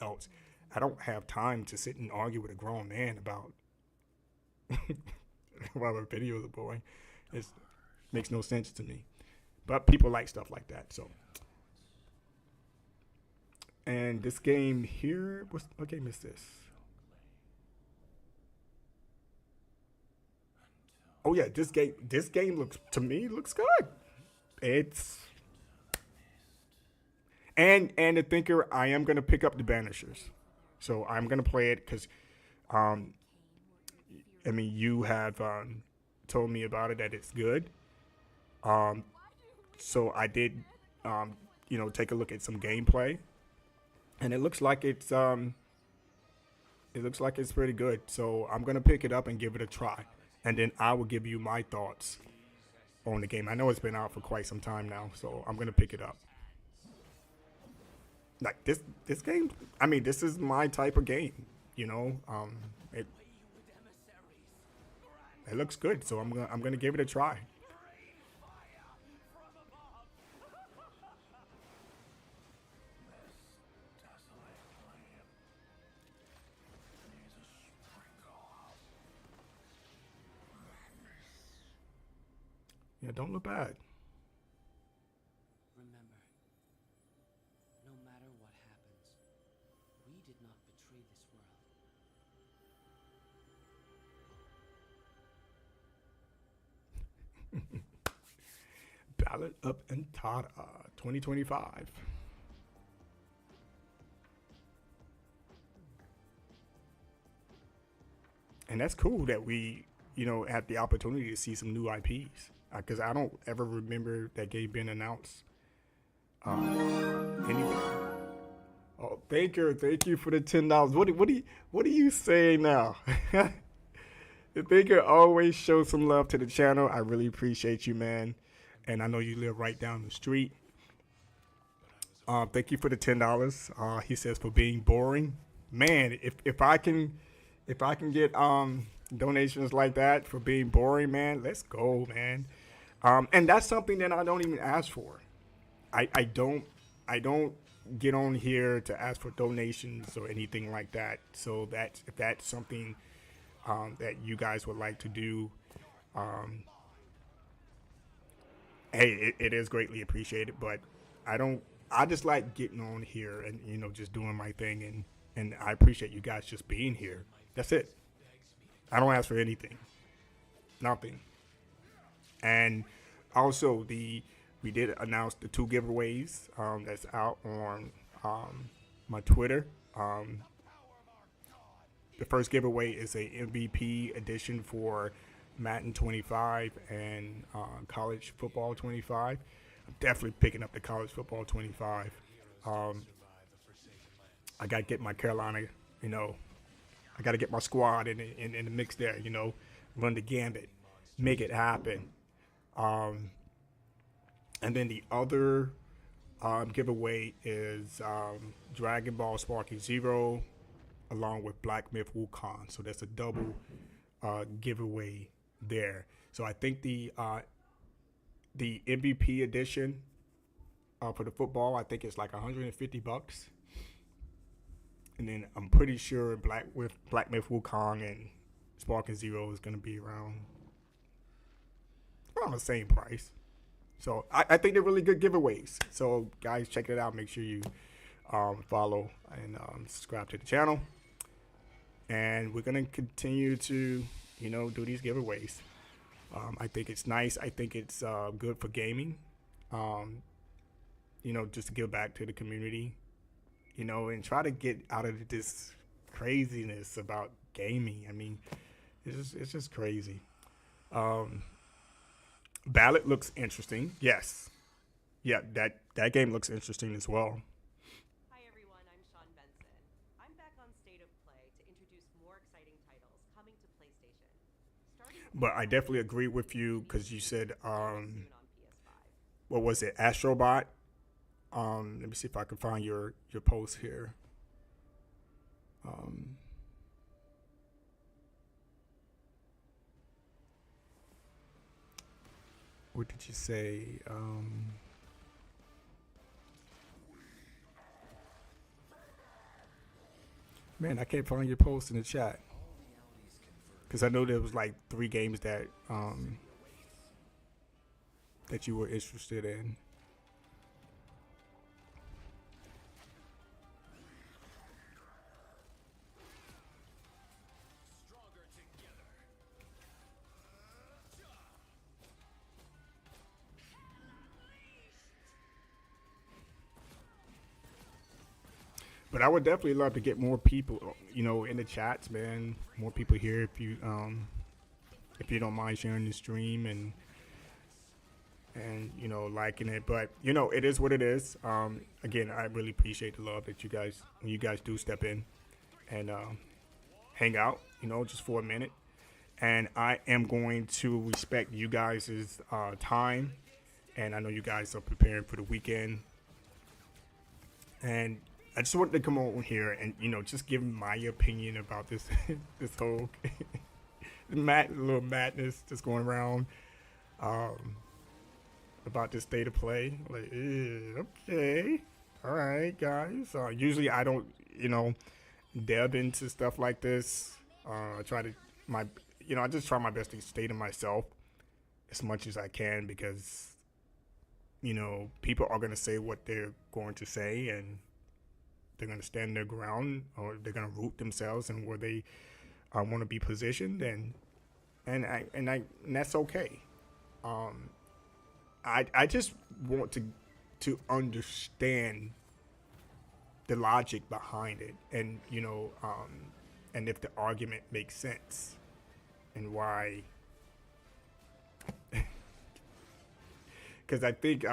else. I don't have time to sit and argue with a grown man about why my videos are boring. It makes no sense to me. But people like stuff like that, so. And this game here, what game is this? Oh yeah, this game looks good. It's and the thinker, I am gonna pick up the Banishers, so I'm gonna play it because, I mean, you have told me about it that it's good. So I did, you know, take a look at some gameplay. And it looks like it's pretty good. So I'm gonna pick it up and give it a try, and then I will give you my thoughts on the game. I know it's been out for quite some time now, so I'm gonna pick it up. Like this game, I mean, this is my type of game. You know, it looks good, so I'm gonna give it a try. Yeah, don't look bad. Remember, no matter what happens, we did not betray this world. Ballad of Entada 2025. And that's cool that we, you know, had the opportunity to see some new IPs. Because I don't ever remember that game being announced anyway. Oh, thank you for the $10. What are you saying now? The thinker always show some love to the channel. I really appreciate you, man. And I know you live right down the street. Thank you for the $10. He says for being boring. Man, if I can get donations like that for being boring, man, let's go, man. And that's something that I don't even ask for. I don't get on here to ask for donations or anything like that. So if that's something that you guys would like to do, hey, it is greatly appreciated. But I just like getting on here and, you know, just doing my thing, and I appreciate you guys just being here. That's it. I don't ask for anything. Nothing. And also we did announce the 2 giveaways that's out on my Twitter. The first giveaway is a MVP edition for Madden 25 and College Football 25. I'm definitely picking up the College Football 25. I got to get my Carolina, you know, I got to get my squad in the mix there, you know, run the gambit, make it happen. And then the other giveaway is Dragon Ball Sparking Zero along with Black Myth Wukong. So that's a double giveaway there. So I think the MVP edition for the football, I think it's like $150. And then I'm pretty sure Black Myth Wukong and Sparking Zero is going to be around the same price. So I think they're really good giveaways. So guys, check it out. Make sure you follow and subscribe to the channel. And we're going to continue to, do these giveaways. I think it's nice. I think it's good for gaming. Just to give back to the community, and try to get out of this craziness about gaming. I mean, it's just crazy. Ballot looks interesting. Yes. Yeah, that game looks interesting as well. Hi everyone, I'm Sean Benson. I'm back on State of Play to introduce more exciting titles coming to PlayStation. But I definitely agree with you because you said, soon on PS5. what was it, Astrobot? Let me see if I can find your post here. What did you say? Man, I can't find your post in the chat because I know there was like 3 games that that you were interested in. But I would definitely love to get more people, in the chats, man. More people here if you don't mind sharing the stream and liking it. But it is what it is. Again, I really appreciate the love that you guys do step in and hang out, just for a minute. And I am going to respect you guys' time. And I know you guys are preparing for the weekend. And I just wanted to come on here and, just give my opinion about this this whole little madness that's going around about this State of Play. Like, okay. All right, guys. Usually I don't, delve into stuff like this. I just try my best to stay to myself as much as I can because, people are going to say what they're going to say and they're going to stand their ground or they're going to root themselves and where they want to be positioned and that's okay. I just want to understand the logic behind it and and if the argument makes sense and why, because I think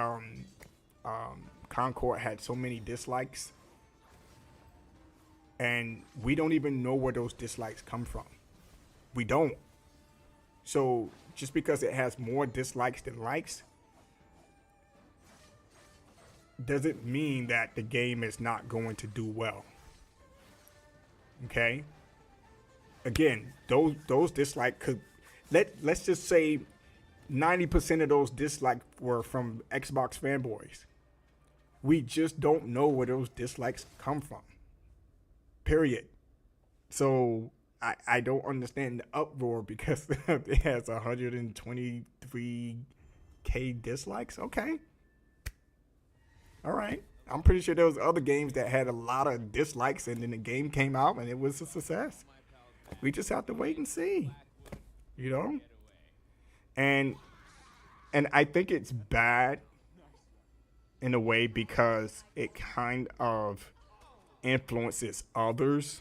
Concord had so many dislikes. And we don't even know where those dislikes come from. We don't. So just because it has more dislikes than likes doesn't mean that the game is not going to do well. Okay? Again, those dislikes could let's just say 90% of those dislikes were from Xbox fanboys. We just don't know where those dislikes come from. Period. So I don't understand the uproar because it has 123K dislikes. Okay. All right. I'm pretty sure there was other games that had a lot of dislikes and then the game came out and it was a success. We just have to wait and see. And I think it's bad in a way because it kind of influences others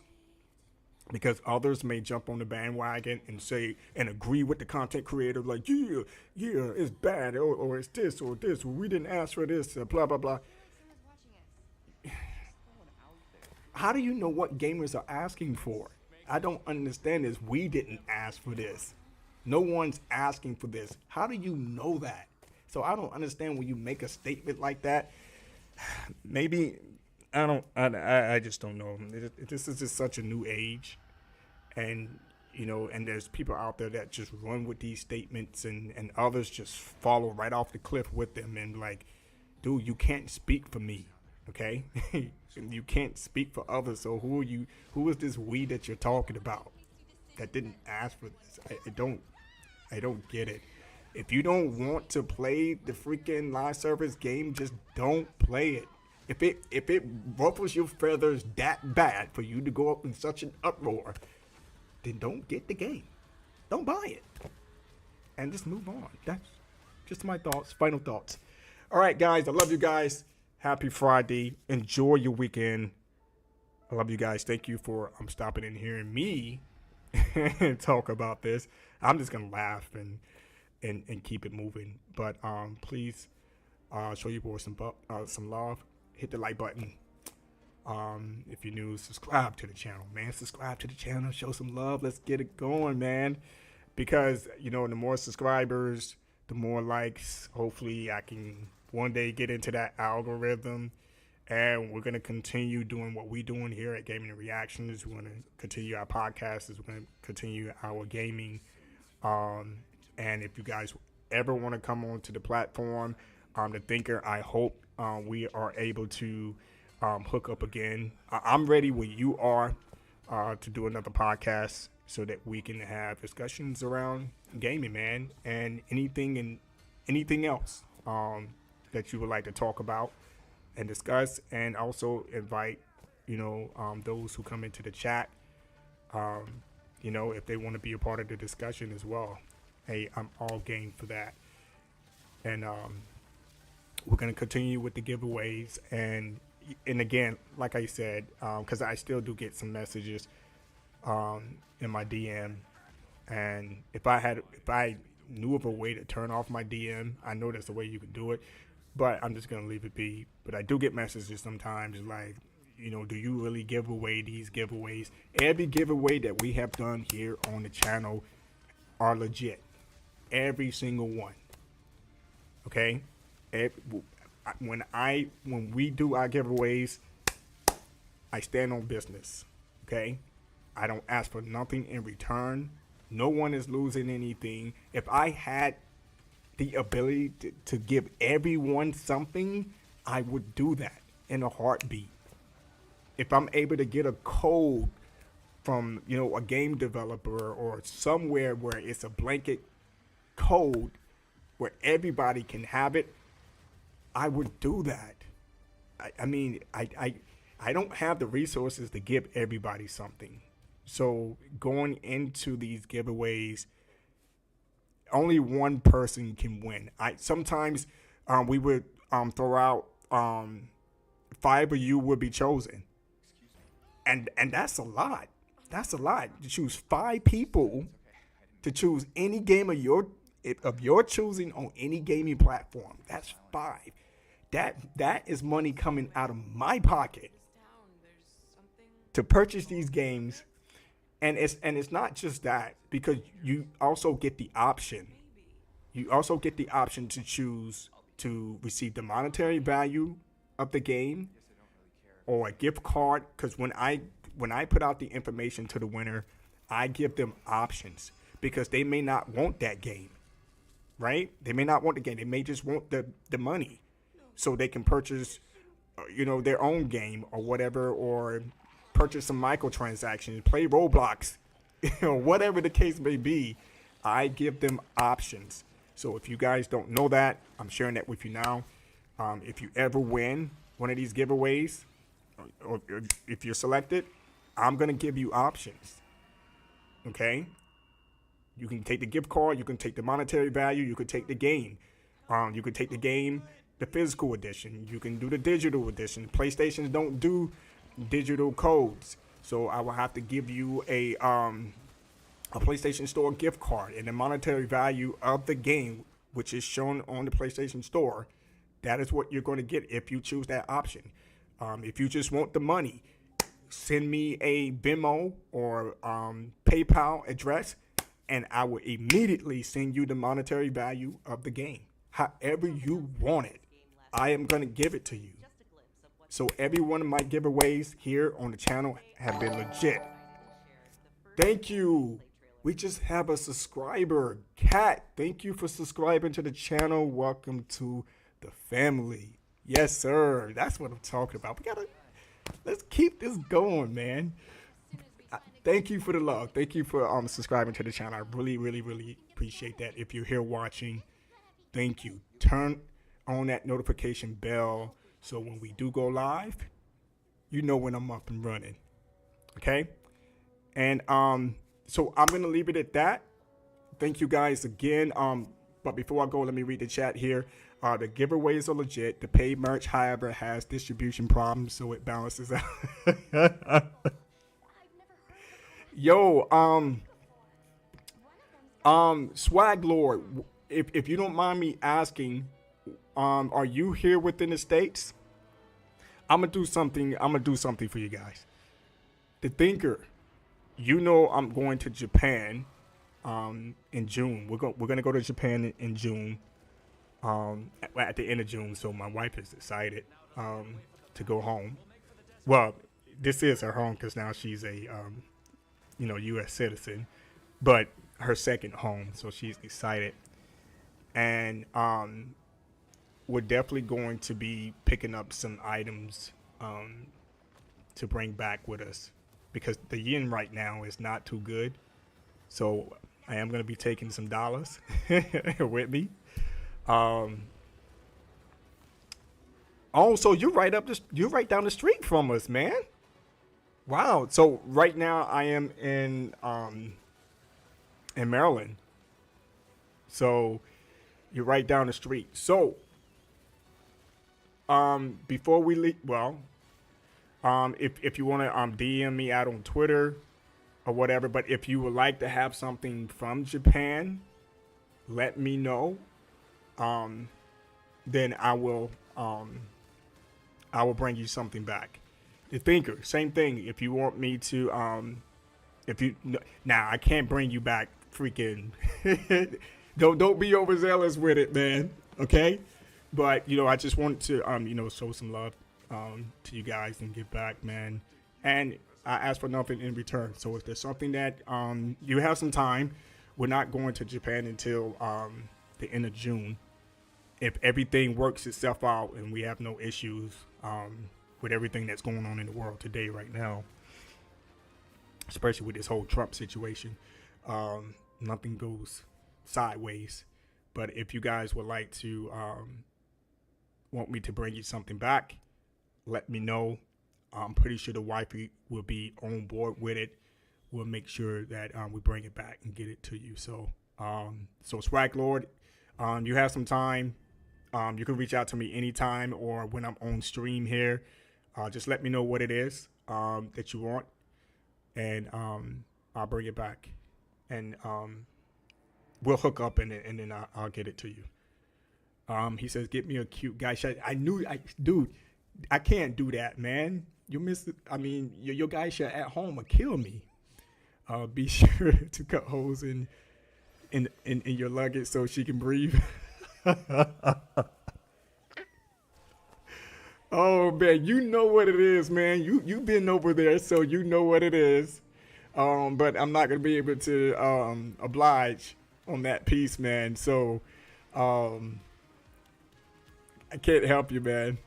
because others may jump on the bandwagon and say and agree with the content creator like yeah it's bad or it's this or this or we didn't ask for this blah blah blah. How do you know what gamers are asking for? I don't understand this. We didn't ask for this. No one's asking for this. How do you know that? So I don't understand when you make a statement like that. Maybe I just don't know. This is just such a new age, and you know, and there's people out there that just run with these statements, and others just follow right off the cliff with them. And like, dude, you can't speak for me, okay? You can't speak for others. So who are you? Who is this we that you're talking about that didn't ask for this? I don't get it. If you don't want to play the freaking live service game, just don't play it. If it ruffles your feathers that bad for you to go up in such an uproar, then don't get the game. Don't buy it. And just move on. That's just my thoughts, final thoughts. All right, guys, I love you guys. Happy Friday. Enjoy your weekend. I love you guys. Thank you for stopping and hearing me talk about this. I'm just gonna laugh and keep it moving. But please show your boys some love. Hit the like button. If you're new, subscribe to the channel, man. Subscribe to the channel. Show some love. Let's get it going, man. Because, you know, the more subscribers, the more likes. Hopefully, I can one day get into that algorithm. And we're going to continue doing what we're doing here at Gaming and Reactions. We're going to continue our podcasts. We're going to continue our gaming. And if you guys ever want to come onto the platform, The Thinker, I hope we are able to hook up again. I'm ready when you are to do another podcast so that we can have discussions around gaming, man, and anything else that you would like to talk about and discuss, and also invite, you know, those who come into the chat, you know, if they want to be a part of the discussion as well. Hey, I'm all game for that. And we're going to continue with the giveaways. And again, like I said, because I still do get some messages in my DM. And if I knew of a way to turn off my DM, I know that's the way you can do it. But I'm just going to leave it be. But I do get messages sometimes like, you know, do you really give away these giveaways? Every giveaway that we have done here on the channel are legit. Every single one. Okay? When we do our giveaways, I stand on business. Okay? I don't ask for nothing in return. No one is losing anything. If I had the ability to give everyone something, I would do that in a heartbeat. If I'm able to get a code from, you know, a game developer or somewhere where it's a blanket code where everybody can have it, I would do that. I mean, I don't have the resources to give everybody something. So going into these giveaways, only one person can win. Sometimes we would throw out 5 of you would be chosen, and that's a lot. That's a lot to choose 5 people to choose any game of your choosing on any gaming platform. That's 5. That is money coming out of my pocket to purchase these games. And it's not just that, because you also get the option. You also get the option to choose to receive the monetary value of the game or a gift card. Because when I put out the information to the winner, I give them options because they may not want that game, right? They may not want the game. They may just want the money so they can purchase, you know, their own game or whatever, or purchase some microtransactions, play Roblox, you know, whatever the case may be. I give them options. So if you guys don't know that, I'm sharing that with you now. If you ever win one of these giveaways, or if you're selected, I'm going to give you options. Okay? You can take the gift card, you can take the monetary value, you can take the game. You can take the game, the physical edition. You can do the digital edition. PlayStations don't do digital codes, so I will have to give you a PlayStation Store gift card, and the monetary value of the game, which is shown on the PlayStation Store, that is what you're going to get if you choose that option. If you just want the money, send me a Venmo or PayPal address, and I will immediately send you the monetary value of the game. However you want it, I am going to give it to you. So every one of my giveaways here on the channel have been legit. Thank you. We just have a subscriber. Kat, thank you for subscribing to the channel. Welcome to the family. Yes, sir. That's what I'm talking about. Let's keep this going, man. Thank you for the love. Thank you for subscribing to the channel. I really, really, really appreciate that. If you're here watching, thank you. Turn on that notification bell so when we do go live, you know when I'm up and running. Okay? And so I'm gonna leave it at that. Thank you guys again. But before I go, let me read the chat here. The giveaways are legit. The paid merch, however, has distribution problems, so it balances out. Yo, Swag Lord, if you don't mind me asking, are you here within the States? I'm gonna do something for you guys. The Thinker, you know I'm going to Japan in June. We're gonna go to Japan in June. At the end of June, so my wife is excited to go home. Well, this is her home because now she's a U.S. citizen, but her second home, so she's excited. And we're definitely going to be picking up some items to bring back with us because the yen right now is not too good. So I am going to be taking some dollars with me. So you're right down the street from us, man. Wow. So right now I am in Maryland. So you're right down the street. So before we leave, if you want to DM me out on Twitter or whatever, but if you would like to have something from Japan, let me know. Then I will bring you something back. The Thinker, same thing. If you want me to, I can't bring you back. Freaking, don't be overzealous with it, man. Okay, but I just want to, show some love, to you guys and give back, man. And I ask for nothing in return. So if there's something that, you have some time, we're not going to Japan until, the end of June. If everything works itself out and we have no issues with everything that's going on in the world today right now, especially with this whole Trump situation, nothing goes sideways. But if you guys would like to want me to bring you something back, let me know. I'm pretty sure the wifey will be on board with it. We'll make sure that we bring it back and get it to you. So Swag Lord, you have some time. You can reach out to me anytime or when I'm on stream here. Just let me know what it is that you want, and I'll bring it back, and we'll hook up and then I'll get it to you. He says, "Get me a cute guy shot." Dude, I can't do that, man. You miss. I mean, your guy shot at home will kill me. Be sure to cut holes in your luggage so she can breathe. Oh man, you know what it is, man. You've been over there, so you know what it is. But I'm not gonna be able to oblige on that piece, man. So I can't help you, man.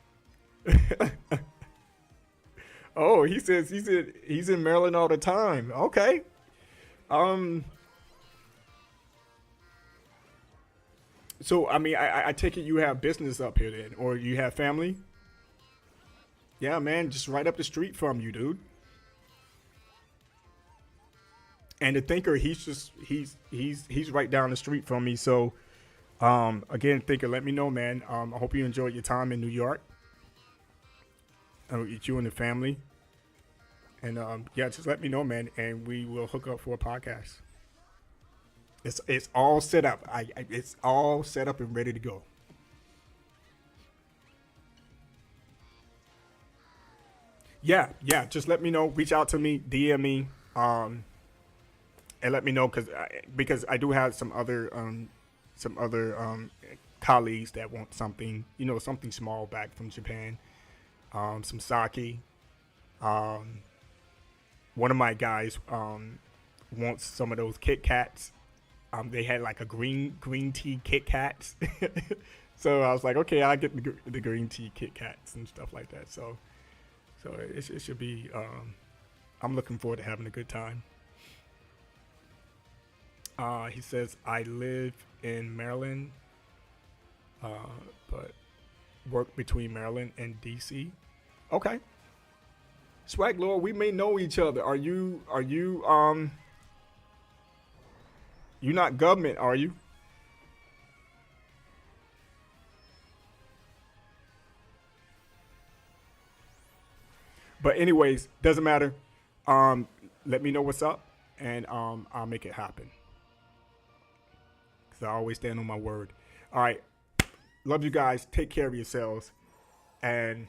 Oh, he said he's in Maryland all the time. Okay. So, I mean, I take it you have business up here then, or you have family? Yeah, man, just right up the street from you, dude. And the Thinker, he's right down the street from me. So, again, Thinker, let me know, man. I hope you enjoyed your time in New York. With you and the family. And, yeah, just let me know, man, and we will hook up for a podcast. It's all set up. It's all set up and ready to go. Yeah. Just let me know. Reach out to me, DM me, and let me know because I do have some other colleagues that want something, something small back from Japan, some sake. One of my guys wants some of those Kit Kats. They had like a green tea Kit Kats. So I was like, okay, I'll get the green tea Kit Kats and stuff like that. So it should be. I'm looking forward to having a good time. He says, I live in Maryland, but work between Maryland and DC. Okay. Swag Lord, we may know each other. Are you you're not government, are you? But anyways, doesn't matter. Let me know what's up, and I'll make it happen. Cause I always stand on my word. All right, love you guys. Take care of yourselves, and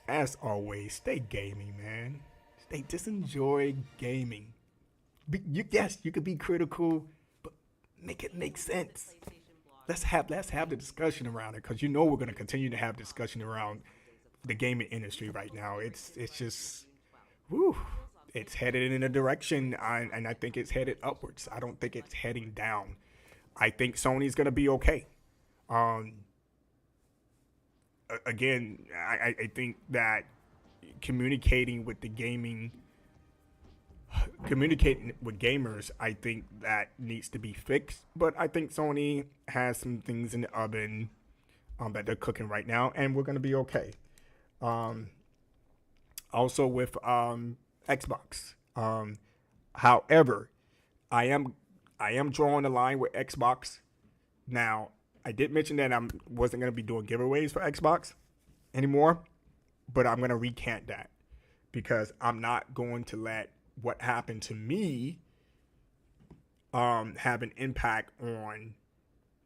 as always, stay gaming, man. Just enjoy gaming. Yes, you could be critical, but make it make sense. Let's have the discussion around it, because you know we're going to continue to have discussion around the gaming industry right now. It's just, whew, it's headed in a direction, and I think it's headed upwards. I don't think it's heading down. I think Sony's going to be okay. Again, I think that communicating with gamers, I think that needs to be fixed. But I think Sony has some things in the oven that they're cooking right now, and we're going to be okay. Also with Xbox. However, I am drawing the line with Xbox. Now, I did mention that I wasn't going to be doing giveaways for Xbox anymore, but I'm going to recant that, because I'm not going to let what happened to me have an impact on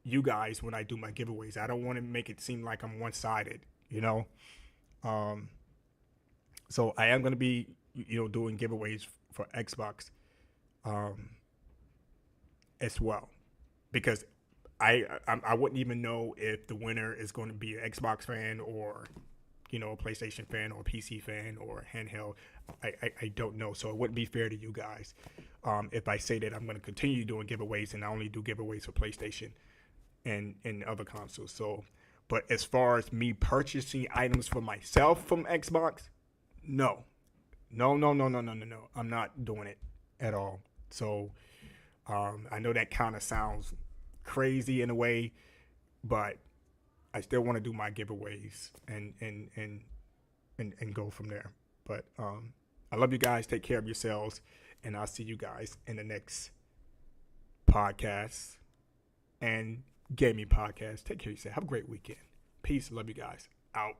you guys when I do my giveaways. I don't want to make it seem like I'm one-sided, you know? So I am going to be, doing giveaways for Xbox as well, because I wouldn't even know if the winner is going to be an Xbox fan or, a PlayStation fan or PC fan or handheld. I don't know. So it wouldn't be fair to you guys if I say that I'm going to continue doing giveaways and I only do giveaways for PlayStation and other consoles. So, but as far as me purchasing items for myself from Xbox, no. I'm not doing it at all. So I know that kind of sounds crazy in a way, but I still want to do my giveaways and go from there. But I love you guys. Take care of yourselves, and I'll see you guys in the next podcast and gaming podcast. Take care of yourself. Have a great weekend. Peace. Love you guys. Out.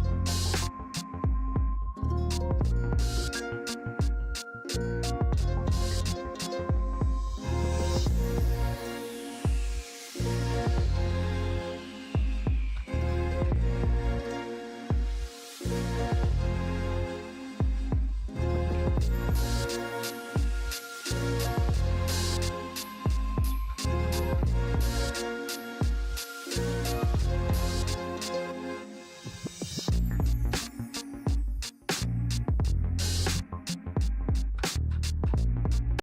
Bye.